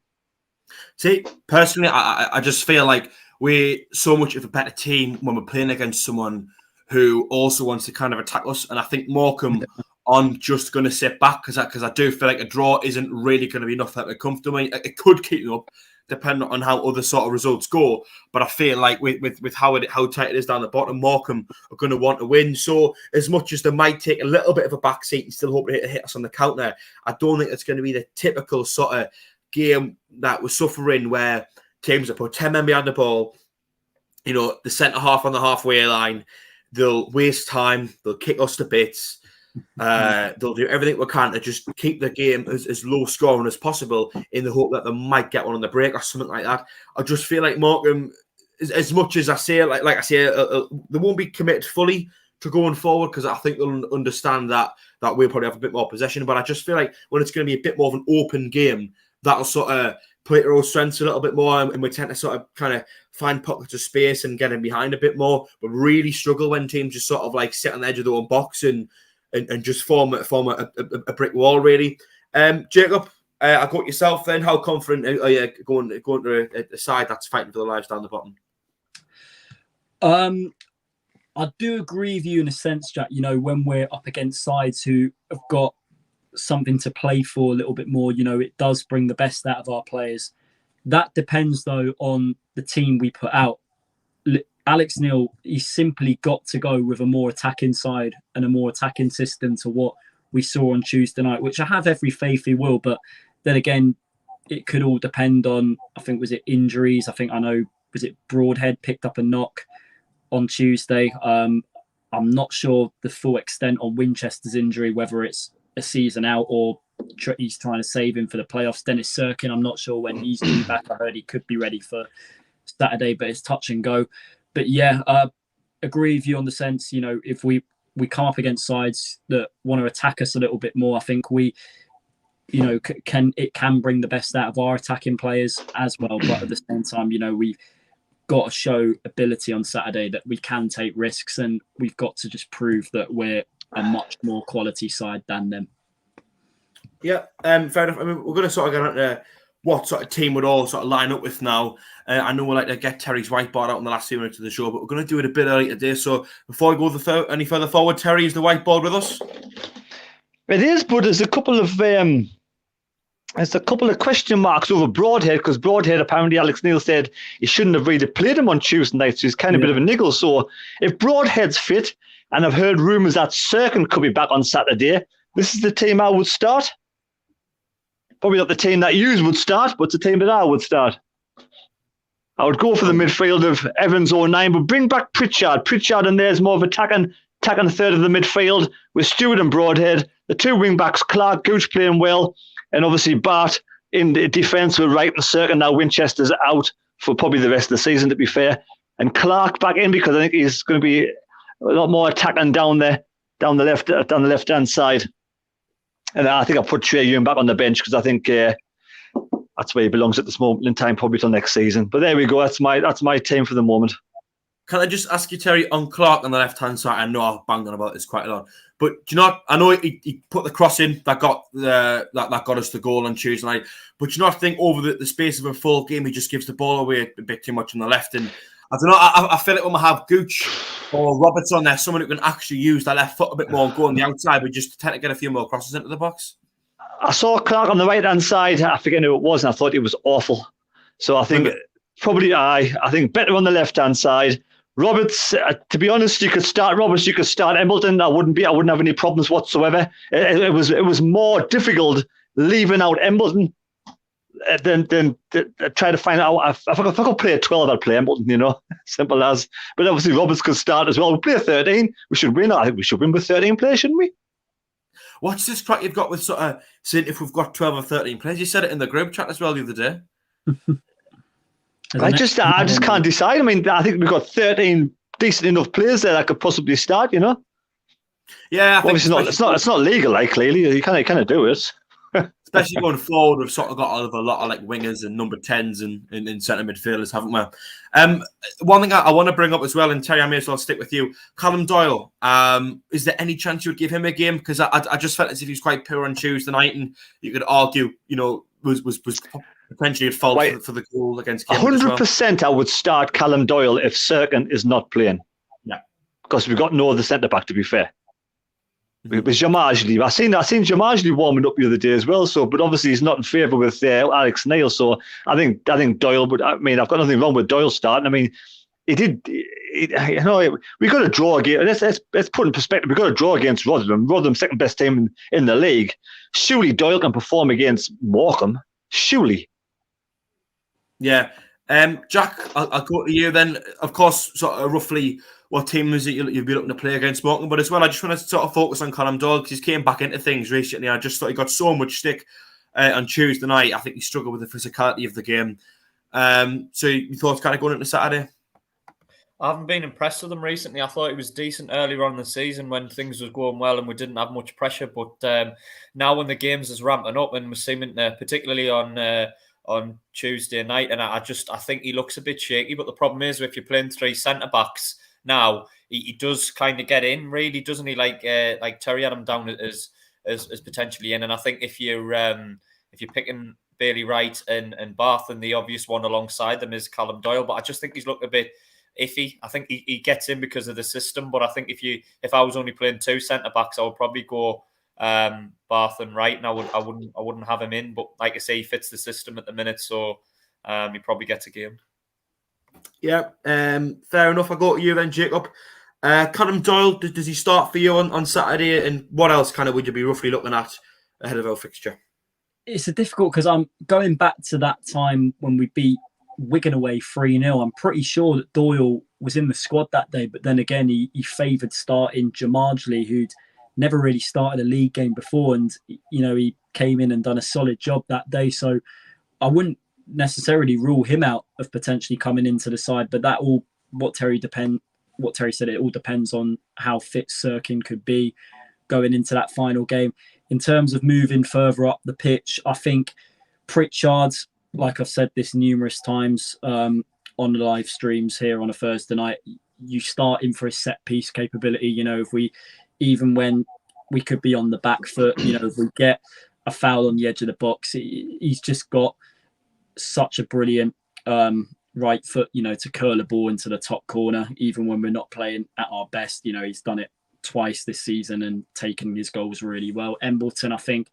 See, personally, I just feel like we're so much of a better team when we're playing against someone who also wants to kind of attack us. And I think Morecambe aren't just going to sit back because I do feel like a draw isn't really going to be enough that to come to me. It could keep them up, depending on how other sort of results go. But I feel like with how tight it is down the bottom, Morecambe are going to want to win. So as much as they might take a little bit of a back seat and still hope to hit us on the counter, I don't think it's going to be the typical sort of game that we're suffering where teams have put 10 men behind the ball, the centre half on the halfway line, they'll waste time, they'll kick us to bits. They'll do everything we can to just keep the game as low scoring as possible in the hope that they might get one on the break or something like that. I just feel like Morecambe, as much as I say, they won't be committed fully to going forward because I think they'll understand that we'll probably have a bit more possession. But I just feel like when it's going to be a bit more of an open game, that'll sort of play to our strengths a little bit more, and we tend to sort of kind of find pockets of space and get in behind a bit more, but really struggle when teams just sort of like sit on the edge of their own box and just form a brick wall, really. Jacob, I got yourself then. How confident are you going to a side that's fighting for the lives down the bottom? I do agree with you in a sense, Jack. When we're up against sides who have got something to play for a little bit more, it does bring the best out of our players. That depends, though, on the team we put out. Alex Neil, he's simply got to go with a more attacking side and a more attacking system to what we saw on Tuesday night, which I have every faith he will. But then again, it could all depend on, I think, was it injuries? Was it Broadhead picked up a knock on Tuesday? I'm not sure the full extent on Winchester's injury, whether it's a season out or he's trying to save him for the playoffs. Dennis Serkin, I'm not sure when he's coming back. I heard he could be ready for Saturday, but it's touch and go. But yeah, agree with you on the sense, if we come up against sides that want to attack us a little bit more, I think we, can bring the best out of our attacking players as well. But at the same time, we've got to show ability on Saturday that we can take risks, and we've got to just prove that we're a much more quality side than them. Yeah, fair enough. I mean, we're going to sort of get into what sort of team would all sort of line up with now. I know we like to get Terry's whiteboard out in the last few minutes of the show, but we're going to do it a bit early today. So before we go any further forward, Terry, is the whiteboard with us? It is, but there's a couple of question marks over Broadhead, because Broadhead, apparently Alex Neil said he shouldn't have really played him on Tuesday night, so he's kind of a bit of a niggle. So if Broadhead's fit, and I've heard rumours that Serkin could be back on Saturday, this is the team I would start. Probably not the team that you would start, but it's the team that I would start. I would go for the midfield of Evans or 9, but bring back Pritchard. Pritchard and there's more of attacking third of the midfield with Stewart and Broadhead. The two wing backs, Clark, Gooch playing well, and obviously Bart in the defence with Wright and Serkin. Now Winchester's out for probably the rest of the season, to be fair. And Clark back in because I think he's going to be a lot more attacking down the left hand side. And I think I'll put Trey Young back on the bench because I think that's where he belongs at this moment in time, probably till next season. But there we go. That's my team for the moment. Can I just ask you, Terry, on Clark on the left-hand side? I know I've banged on about this quite a lot, but do you not? I know he put the cross in that got that got us the goal on Tuesday night. But do you not think over the space of a full game he just gives the ball away a bit too much on the left? And I don't know. I feel like when we have Gooch or Roberts on there, someone who can actually use that left foot a bit more and go on the outside, but just tend to get a few more crosses into the box. I saw Clark on the right-hand side. I forget who it was, and I thought it was awful. So I think probably I think better on the left-hand side. Roberts, to be honest, you could start Roberts. You could start Embleton. I wouldn't have any problems whatsoever. It was more difficult leaving out Embleton than try to find out. If I could play a 12, I'd play Embleton. You know, simple as. But obviously, Roberts could start as well. We play 13. We should win. I think we should win with 13 players, shouldn't we? What's this crack you've got with sort of saying if we've got 12 or 13 players? You said it in the group chat as well the other day. I just can't decide. I mean, I think we've got 13 decent enough players there that could possibly start. You know. Yeah, I think it's not legal. Like clearly, you kind of do it. Especially going forward, we've sort of got a lot of like wingers and number 10s and centre midfielders, haven't we? One thing I want to bring up as well, and Terry, I may as well stick with you. Callum Doyle, is there any chance you would give him a game? Because I just felt as if he was quite poor on Tuesday night, and you could argue, you know, was potentially at fault for the goal against Cambridge. 100%, I would start Callum Doyle if Serkin is not playing. Yeah, because we've got no other centre back. To be fair. It was Jamajli. I seen Jamajli warming up the other day as well. So, but obviously he's not in favour with Alex Neil. So I think Doyle would. I mean, I've got nothing wrong with Doyle starting. I mean, we got to draw a game. Let's put in perspective. We got to draw against Rotherham. Rotherham, second best team in the league. Surely Doyle can perform against Morecambe. Surely. Yeah. Jack, I'll go to you then. Of course, sort of roughly what team is it you'll be looking to play against Morecambe? But as well, I just want to sort of focus on Callum Doyle because he came back into things recently. I just thought he got so much stick on Tuesday night. I think he struggled with the physicality of the game. So your thoughts kind of going into Saturday? I haven't been impressed with him recently. I thought he was decent earlier on in the season when things was going well and we didn't have much pressure. But now when the games is ramping up and we're seeming to, particularly on Tuesday night, and I think he looks a bit shaky. But the problem is, if you're playing three centre backs now, he does kind of get in, really, doesn't he? Like Terry had him down as potentially in, and I think if you're picking Bailey Wright and Bath, and the obvious one alongside them is Callum Doyle, but I just think he's looked a bit iffy. I think he gets in because of the system, but I think if I was only playing two centre backs, I would probably go Bath and Wright, and I wouldn't have him in. But like I say, he fits the system at the minute, so he probably gets a game. Yeah, fair enough. I'll go to you then, Jacob. Callum Doyle, does he start for you on Saturday? And what else kind of would you be roughly looking at ahead of our fixture? It's a difficult because I'm going back to that time when we beat Wigan away 3-0. I'm pretty sure that Doyle was in the squad that day, but then again, he favoured starting Jamajli, who'd never really started a league game before, and you know he came in and done a solid job that day. So I wouldn't necessarily rule him out of potentially coming into the side, but that all what Terry said, it all depends on how fit Serkin could be going into that final game. In terms of moving further up the pitch, I think Pritchard, like I've said this numerous times on the live streams here on a Thursday night, you start him for his set piece capability. You know, even when we could be on the back foot, you know, if we get a foul on the edge of the box, he's just got such a brilliant right foot, you know, to curl a ball into the top corner, even when we're not playing at our best. You know, he's done it twice this season and taken his goals really well. Embleton, I think,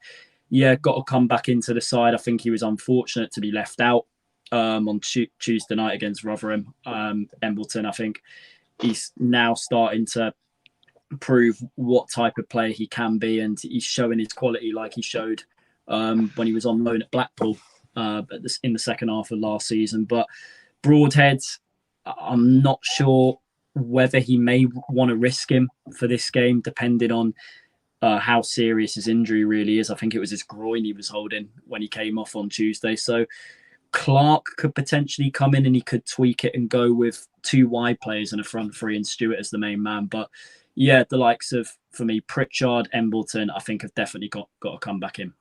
got to come back into the side. I think he was unfortunate to be left out on Tuesday night against Rotherham. Embleton, I think he's now starting to prove what type of player he can be, and he's showing his quality like he showed when he was on loan at Blackpool in the second half of last season. But Broadhead, I'm not sure whether he may want to risk him for this game, depending on how serious his injury really is. I think it was his groin he was holding when he came off on Tuesday. So Clark could potentially come in and he could tweak it and go with two wide players and a front three and Stewart as the main man. But yeah, the likes of, for me, Pritchard, Embleton, I think have definitely got to come back in.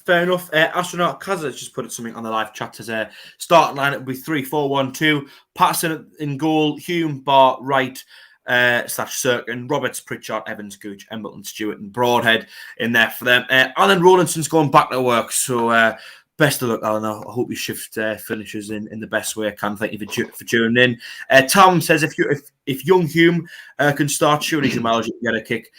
Fair enough. Astronaut Kaz has just put something on the live chat as a starting line. It will be 3-4-1-2. Patterson in goal, Hume, Bar, Wright, / Cirkin, Roberts, Pritchard, Evans, Gooch, Embleton, Stewart, and Broadhead in there for them. Alan Rowlandson's going back to work, so best of luck, Alan. I hope your shift finishes in the best way I can. Thank you for tuning in. Tom says if young Hume can start shooting his miles, you can get a kick.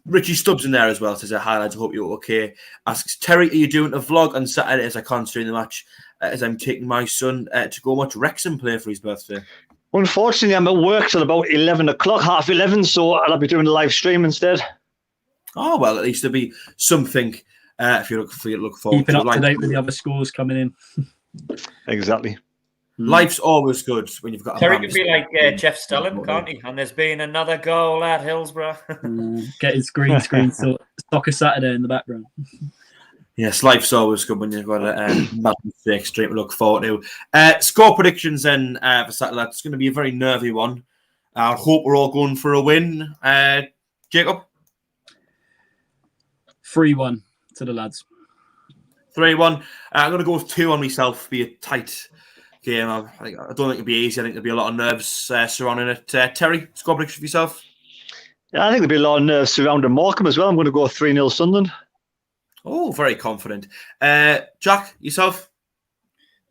Richie Stubbs in there as well says, highlights, I hope you're okay. Asks, Terry, are you doing a vlog on Saturday as I can't stream the match as I'm taking my son to go watch Wrexham play for his birthday? Unfortunately, I'm at work till about 11 o'clock, half 11, so I'll be doing the live stream instead. Oh, well, at least there'll be something if you look forward Keeping to. up to date with the other scores coming in. Exactly. Life's always good when you've got a Terry band. could be like Jeff Stelling, can't he? And there's been another goal at Hillsborough. Get his green screen Soccer Saturday in the background. Yes, life's always good when you've got a mistake stream to look forward to. Score predictions then for Saturday. It's going to be a very nervy one. I hope we're all going for a win. Jacob? 3-1 to the lads. 3-1. I'm going to go with 2 on myself. Be a tight game. I don't think it'll be easy. I think there'll be a lot of nerves surrounding it. Terry, score prediction for yourself? Yeah, I think there'll be a lot of nerves surrounding Morecambe as well. I'm going to go 3-0 Sunderland. Oh, very confident. Jack, yourself?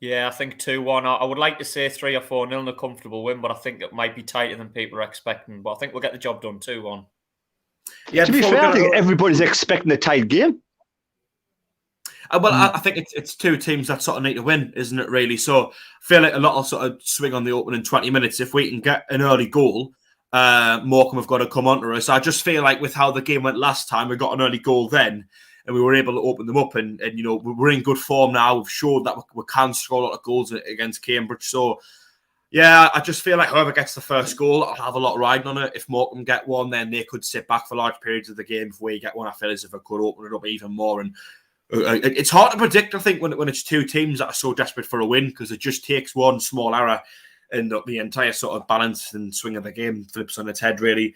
Yeah, I think 2-1. I would like to say 3 or 4-0 and a comfortable win, but I think it might be tighter than people are expecting. But I think we'll get the job done 2-1. Yeah, to be fair, I think everybody's expecting a tight game. Well, I think it's two teams that sort of need to win, isn't it, really? So I feel like a lot will sort of swing on the opening 20 minutes. If we can get an early goal, Morecambe have got to come onto us. I just feel like with how the game went last time, we got an early goal then, and we were able to open them up. And you know, we're in good form now. We've showed that we can score a lot of goals against Cambridge. So, yeah, I just feel like whoever gets the first goal, I'll have a lot riding on it. If Morecambe get one, then they could sit back for large periods of the game. If we get one, I feel as if I could open it up even more. And it's hard to predict, I think, when it's two teams that are so desperate for a win, because it just takes one small error and the entire sort of balance and swing of the game flips on its head, really.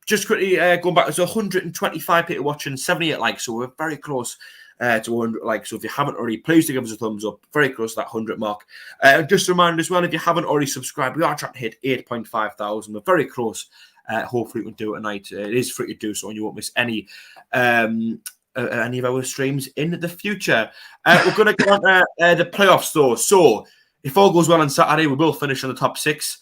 Just quickly going back, there's 125 people watching, 78 likes, so we're very close to 100 likes. So if you haven't already, please do give us a thumbs up. Very close to that 100 mark. Just a reminder as well, if you haven't already subscribed, we are trying to hit 8.5 thousand. We're very close. Hopefully we can do it tonight. It is free to do so, and you won't miss any of our streams in the future. We're going to get on the playoffs, though. So if all goes well on Saturday, we will finish in the top 6.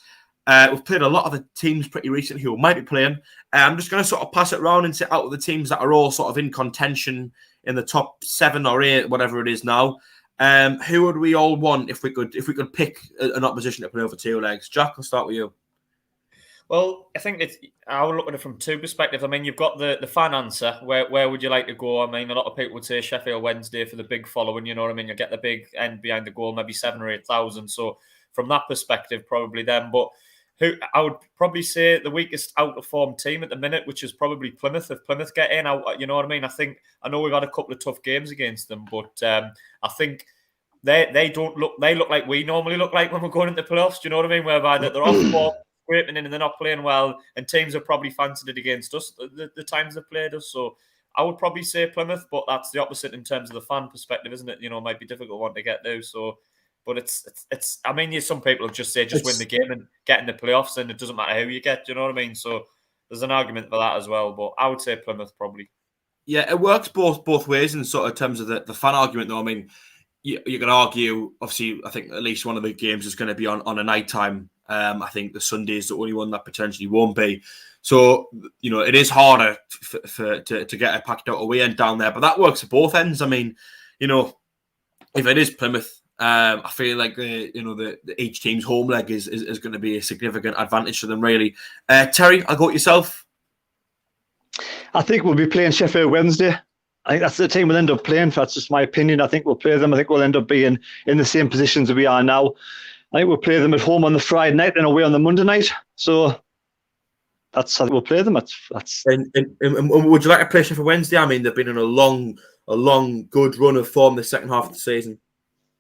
We've played a lot of the teams pretty recently who might be playing. I'm just going to sort of pass it around and say out of the teams that are all sort of in contention in the top 7 or 8, whatever it is now. Who would we all want if we could pick an opposition to play over 2 legs? Jack, I'll start with you. Well, I think I would look at it from 2 perspectives. I mean, you've got the fan answer. Where would you like to go? I mean, a lot of people would say Sheffield Wednesday for the big following. You know what I mean? You get the big end behind the goal, maybe 7,000 or 8,000. So from that perspective, probably them. But who I would probably say the weakest out of form team at the minute, which is probably Plymouth. If Plymouth get in, you know what I mean? I know we've had a couple of tough games against them, but I think they look like we normally look like when we're going into playoffs. Do you know what I mean? Whereby they're off form, scraping in, and they're not playing well, and teams have probably fancied it against us the times they've played us. So I would probably say Plymouth, but that's the opposite in terms of the fan perspective, isn't it? You know, it might be a difficult one to get to. So. But it's. I mean, some people just say win the game and get in the playoffs, and it doesn't matter who you get. Do you know what I mean? So there's an argument for that as well. But I would say Plymouth probably. Yeah, it works both ways in sort of terms of the fan argument, though. I mean, you can argue. Obviously, I think at least one of the games is going to be on a night time. I think the Sunday is the only one that potentially won't be. So you know, it is harder to get a packed out away end down there. But that works at both ends. I mean, you know, if it is Plymouth. I feel like each team's home leg is going to be a significant advantage to them, really. Terry, I'll go with yourself. I think we'll be playing Sheffield Wednesday. I think that's the team we'll end up playing. That's just my opinion. I think we'll play them. I think we'll end up being in the same positions that we are now. I think we'll play them at home on the Friday night and away on the Monday night. So that's how we'll play them. That's. And would you like to play Sheffield Wednesday? I mean, they've been in a long, good run of form the second half of the season.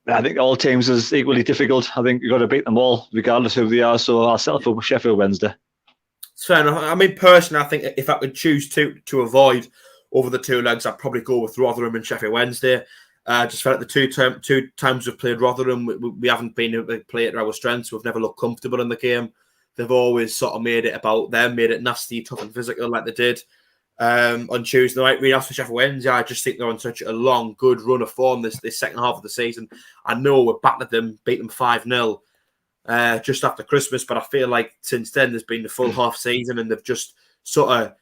I think all teams is equally difficult. I think you've got to beat them all, regardless of who they are. So I'll settle for Sheffield Wednesday. It's fair enough. I mean, personally, I think if I could choose to avoid over the two legs, I'd probably go with Rotherham and Sheffield Wednesday. Just felt like the two times we've played Rotherham, we haven't been able to play it to our strengths. We've never looked comfortable in the game. They've always sort of made it about them, made it nasty, tough and physical like they did on Tuesday night. Whereas for Sheffield Wednesday, I just think they're on such a long, good run of form this second half of the season. I know we're back at them, beat them 5-0 just after Christmas, but I feel like since then there's been the full half season and they've just sort of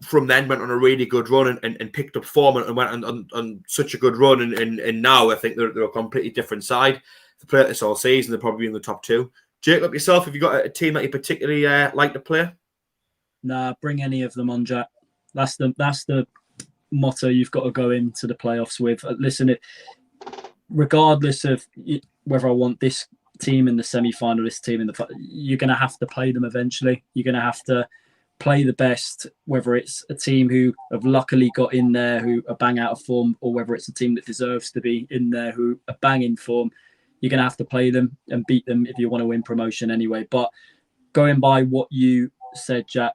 from then went on a really good run and picked up form and went on such a good run. And now I think they're a completely different side. To play this all season, they're probably in the top two. Jacob, yourself, have you got a team that you particularly like to play? Nah, bring any of them on, Jack. That's the motto you've got to go into the playoffs with. Listen, regardless of whether I want this team in the semi-final, this team in the, you're going to have to play them eventually. You're going to have to play the best, whether it's a team who have luckily got in there who are bang out of form, or whether it's a team that deserves to be in there who are bang in form. You're going to have to play them and beat them if you want to win promotion anyway. But going by what you said, Jack,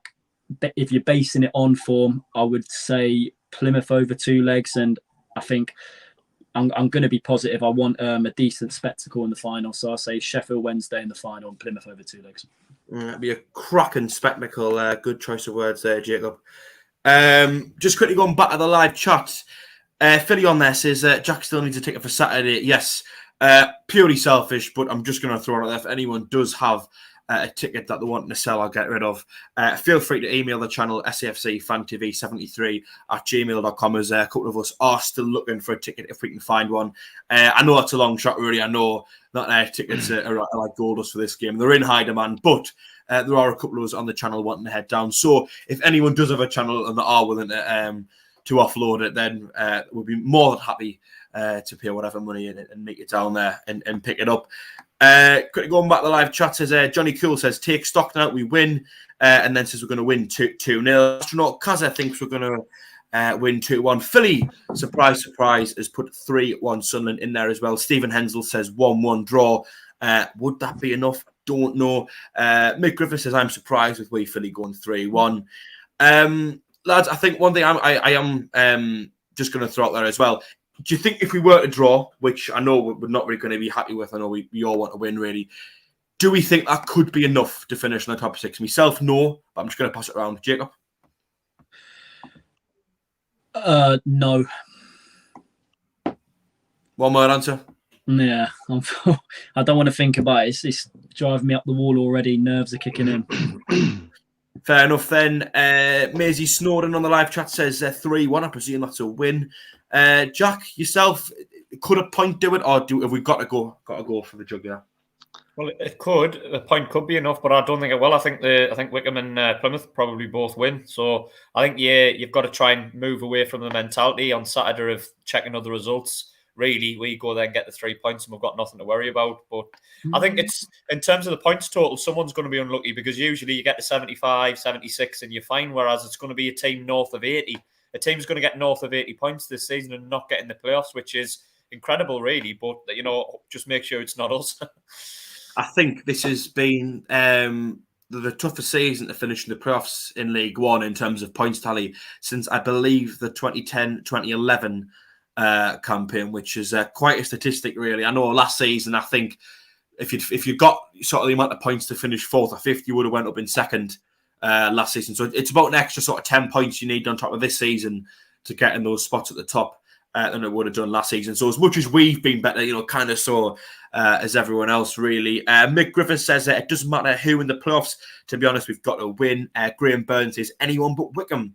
if you're basing it on form, I would say Plymouth over two legs. And I think I'm going to be positive. I want a decent spectacle in the final. So I'll say Sheffield Wednesday in the final and Plymouth over two legs. It'd be a cracking spectacle. Good choice of words there, Jacob. Just quickly going back to the live chat. Philly on there says, Jack still needs a ticket for Saturday. Yes, purely selfish, but I'm just going to throw it out there. If anyone does have a ticket that they want to sell or get rid of, feel free to email the channel SAFC Fan TV 73 at gmail.com, as a couple of us are still looking for a ticket if we can find one. I know that's a long shot, really. I know that tickets are like gold dust for this game. They're in high demand, but there are a couple of us on the channel wanting to head down. So if anyone does have a channel and they are willing to offload it, then we'll be more than happy to pay whatever money and make it down there and pick it up. Quickly going back to the live chat, says Johnny Cool says, take stock now, we win, and then says we're going to win 2-0. Astronaut Kaza thinks we're going to win 2-1. Philly, surprise, has put 3-1 Sunderland in there as well. Stephen Hensel says 1-1 draw. Would that be enough? Don't know. Mick Griffith says, I'm surprised with Philly going 3-1. Lads, I think one thing I am just going to throw out there as well. Do you think if we were to draw, which I know we're not really going to be happy with, I know we all want to win, really, do we think that could be enough to finish in the top six? Myself, no, but I'm just going to pass it around. Jacob? No. One more answer? Yeah, I don't want to think about it. It's driving me up the wall already. Nerves are kicking in. Fair enough then. Maisie Snowden on the live chat says 3-1. I presume that's a win. Jack, yourself, could a point do it, or have we got to go for the jugular? Well, it could. A point could be enough, but I don't think it will. I think Wickham and Plymouth probably both win. So I think you've got to try and move away from the mentality on Saturday of checking other results. Really, we go there and get the 3 points and we've got nothing to worry about. But I think it's, in terms of the points total, someone's going to be unlucky, because usually you get to 75, 76 and you're fine, whereas it's going to be a team north of 80. A team's going to get north of 80 points this season and not get in the playoffs, which is incredible, really. But, just make sure it's not us. I think this has been the toughest season to finish in the playoffs in League One in terms of points tally since, I believe, the 2010-2011 campaign, which is quite a statistic, really. I know last season, I think if you got sort of the amount of points to finish fourth or fifth, you would have went up in second last season. So it's about an extra sort of 10 points you need on top of this season to get in those spots at the top than it would have done last season. So as much as we've been better, kind of so as everyone else, really. Mick Griffith says that it doesn't matter who in the playoffs. To be honest, we've got to win. Graham Burns says anyone but Wickham.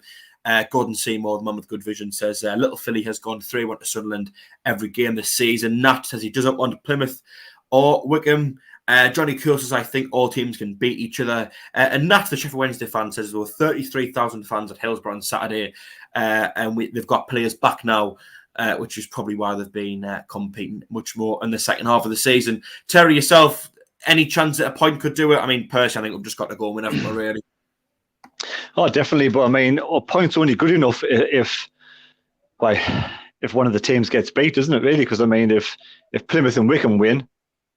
Gordon Seymour, the man with good vision, says Little Philly has gone 3-1 to Sunderland every game this season. Nat says he doesn't want Plymouth or Wickham. Johnny Cool says, I think all teams can beat each other. And Nat, the Sheffield Wednesday fan, says there were 33,000 fans at Hillsborough on Saturday. And they've got players back now, which is probably why they've been competing much more in the second half of the season. Terry, yourself, any chance that a point could do it? I mean, personally, I think we've just got to go and win everyone, really. Oh, definitely. But I mean, a point's only good enough if one of the teams gets beat, isn't it, really? Because, I mean, if Plymouth and Wickham win,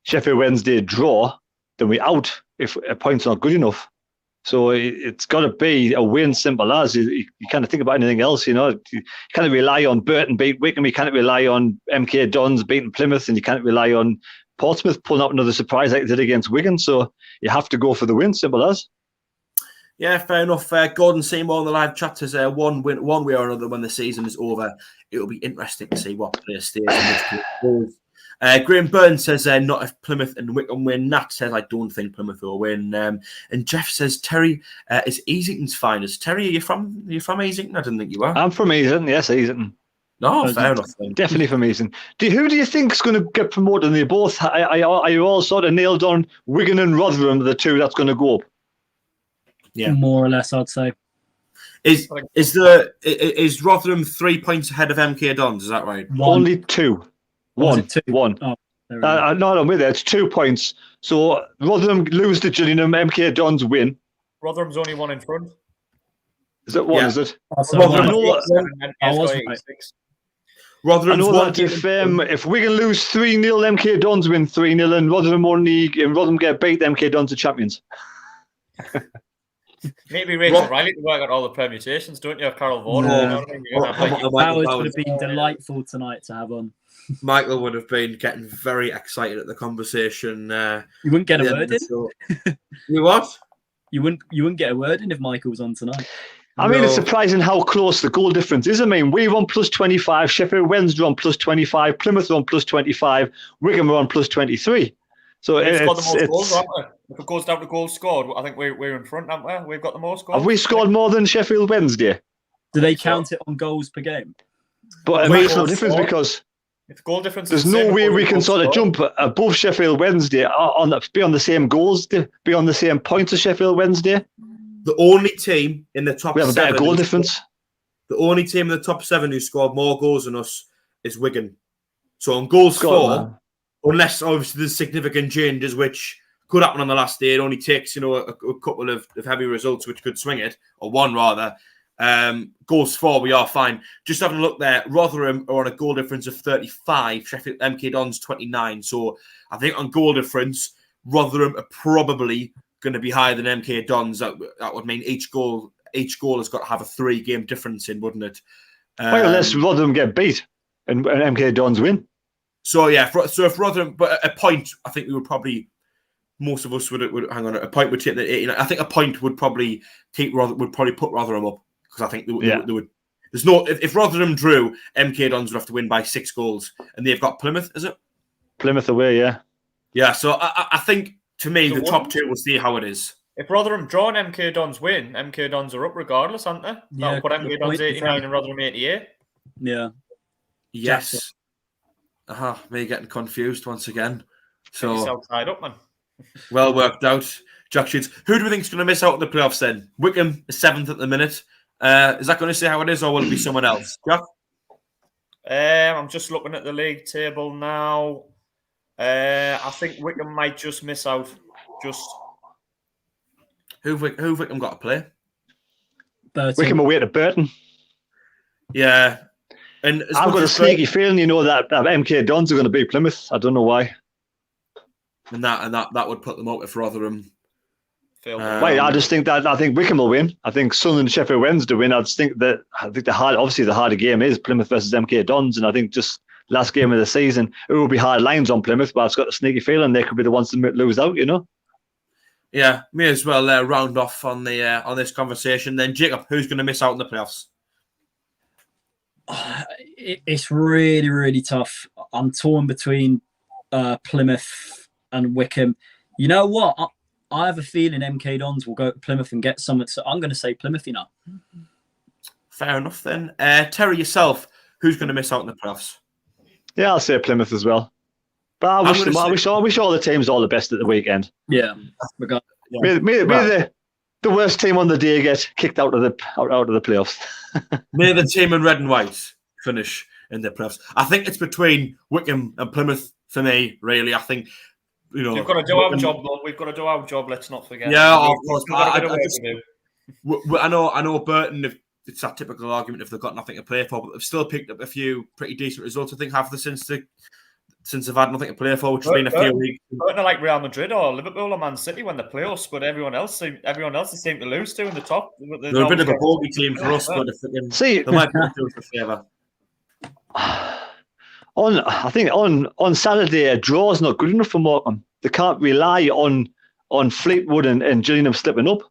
Sheffield Wednesday draw, then we're out if a point's not good enough. So it's got to be a win, simple as. You can't think about anything else, You can't rely on Burton beat Wickham. You can't rely on MK Dons beating Plymouth, and you can't rely on Portsmouth pulling out another surprise like they did against Wigan. So you have to go for the win, simple as. Yeah, fair enough. Gordon Seymour on the live chat says one way or another when the season is over. It will be interesting to see what player stays and which player goes. Graham Burns says not if Plymouth and Wickham win. Nat says I don't think Plymouth will win. And Jeff says Terry is Easington's finest. Terry, are you from Easington? I didn't think you were. I'm from Easington. Yes, Easington. No, fair enough. Then. Definitely from Easington. Who do you think is going to get promoted? They both are you all sort of nailed on Wigan and Rotherham, the two that's going to go up? Yeah, more or less, I'd say. Is Rotherham 3 points ahead of MK Dons? Is that right? Only two. One. Oh, no, I'm with it. It's 2 points. So Rotherham lose to Gillingham, MK Dons win. Rotherham's only one in front. Is it one? Yeah. Is it? Rotherham's I know that if Wigan lose 3-0, MK Dons win 3-0, and Rotherham get beat, MK Dons are champions. Maybe Rachel Riley to work out all the permutations, don't you, Carol Vaughan? That would have been delightful tonight to have on. Michael would have been getting very excited at the conversation. You wouldn't get a word in. You what? You wouldn't get a word in if Michael was on tonight. I mean, it's surprising how close the goal difference is. I mean, we're on plus 25, Sheffield Wednesday on plus 25, Plymouth on plus 25, Wigan on plus 23. So we've got the most goals, haven't we? If it goes down to goals scored, I think we're in front, haven't we? We've got the most goals. Have we scored more than Sheffield Wednesday? Do they count it on goals per game? But it makes no difference because if goal difference there's no way we can sort of jump above Sheffield Wednesday be on the same goals, be on the same points as Sheffield Wednesday. The only team in the top 7 we have a better goal difference. The only team in the top 7 who scored more goals than us is Wigan. So on goals for, unless obviously there's significant changes, which could happen on the last day. It only takes, a couple of heavy results which could swing it, or one rather. Goals for, we are fine. Just having a look there, Rotherham are on a goal difference of 35, Sheffield MK Dons 29. So I think on goal difference, Rotherham are probably going to be higher than MK Dons. That would mean each goal has got to have a 3-game difference in, wouldn't it? Well, unless Rotherham get beat and MK Dons win. So yeah, if Rotherham, but a point, I think we would probably. Most of us would hang on. A point would take the 89. I think a point would probably put Rotherham up because I think they would. There's no if Rotherham drew, MK Dons would have to win by 6 goals, and they've got Plymouth. Is it Plymouth away? Yeah. Yeah. So I think to me the top 2 will see how it is. If Rotherham draw and MK Dons win, MK Dons are up regardless, aren't they? Yeah, that'll put MK Dons 89 and Rotherham 88. Yeah. Yes. Me getting confused once again. So yourself tied up, man. Well worked out. Jack Sheets. Who do we think is going to miss out in the playoffs then? Wickham is 7th at the minute. Is that going to say how it is, or will it be someone else? Jack? I'm just looking at the league table now. I think Wickham might just miss out. Who've Wickham got to play? Burton. Wickham away to Burton. Yeah. And I've got a sneaky feeling, that MK Dons are going to beat Plymouth. I don't know why. And that would put them out if Rotherham. I just think I think Wickham will win. I think Sunderland and Sheffield Wednesday win. I think the harder game is Plymouth versus MK Dons, and I think just last game of the season it will be hard lines on Plymouth, but I've got a sneaky feeling they could be the ones to lose out. Yeah, may as well round off on this conversation. Then Jacob, who's going to miss out in the playoffs? It's really, really tough. I'm torn between Plymouth and Wickham. You know what? I have a feeling MK Dons will go to Plymouth and get something. So I'm going to say Plymouth. Fair enough then. Terry, yourself, who's going to miss out in the playoffs? Yeah, I'll say Plymouth as well. But I wish all the teams all the best at the weekend. Yeah. May the worst team on the day get kicked out of the playoffs. May the team in red and white finish in the playoffs. I think it's between Wickham and Plymouth for me. Really, I think. We've got to do our job, though. We've got to do our job. Let's not forget. Yeah, of course. I know Burton. It's that typical argument if they've got nothing to play for, but they've still picked up a few pretty decent results. I think half the since the since they've had nothing to play for, which has been a few weeks. Not like Real Madrid or Liverpool or Man City when they play us, but everyone else seems to lose to in the top. They're a bit of a bogey team for us, but they might do us a favour. I think on Saturday, a draw is not good enough for Morecambe. They can't rely on Fleetwood and Gillingham slipping up.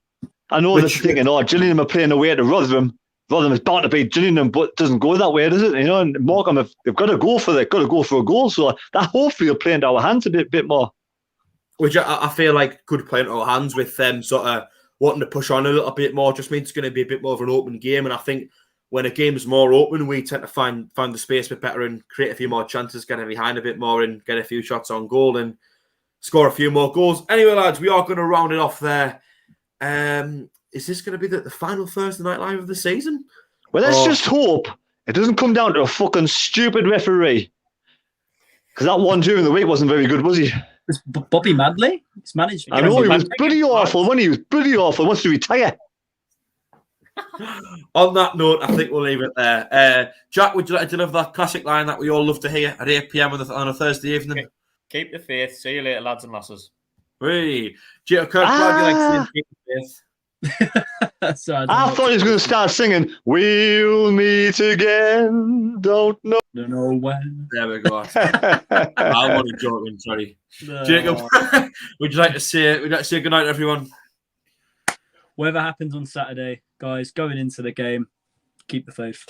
I know they're thinking, Gillingham are playing away to Rotherham. Rotherham is bound to beat Gillingham, but it doesn't go that way, does it? And Morecambe they've got to go for a goal. So that hopefully will play into our hands a bit more. Which I feel like could play into our hands with them sort of wanting to push on a little bit more. Just means it's going to be a bit more of an open game. And I think when a game's more open, we tend to find the space a bit better and create a few more chances, get behind a bit more and get a few shots on goal and score a few more goals. Anyway, lads, we are going to round it off there. Is this going to be the final Thursday Night Live of the season? Well, let's just hope it doesn't come down to a fucking stupid referee. Because that one during the week wasn't very good, was he? Was Bobby Madley? He's managed. I know, he was pretty awful. He was pretty awful. He wants to retire. On that note, I think we'll leave it there. Jack, would you like to deliver that classic line that we all love to hear at 8 p.m. on a Thursday evening? Keep the faith. See you later, lads and lasses. Hey, Jacob Kirk, glad you like saying keep the faith. Sorry, I thought he was going to start singing "We'll meet again." Don't know when. There we go. I'm only joking. Sorry, no. Jacob. Would you like to say good night, everyone? Whatever happens on Saturday, guys, going into the game, keep the faith.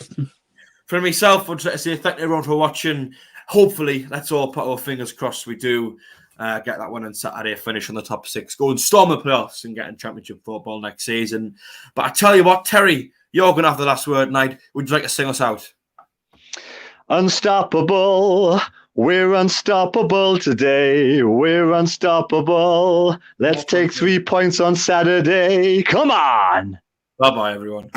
For myself, I'd like to say thank you everyone for watching. Hopefully, let's all put our fingers crossed we do get that one on Saturday, finish on the top 6, go and storm the playoffs and get in Championship football next season. But I tell you what, Terry, you're going to have the last word tonight. Would you like to sing us out? Unstoppable. We're unstoppable today. We're unstoppable. Let's take 3 points on Saturday. Come on. Bye-bye, everyone.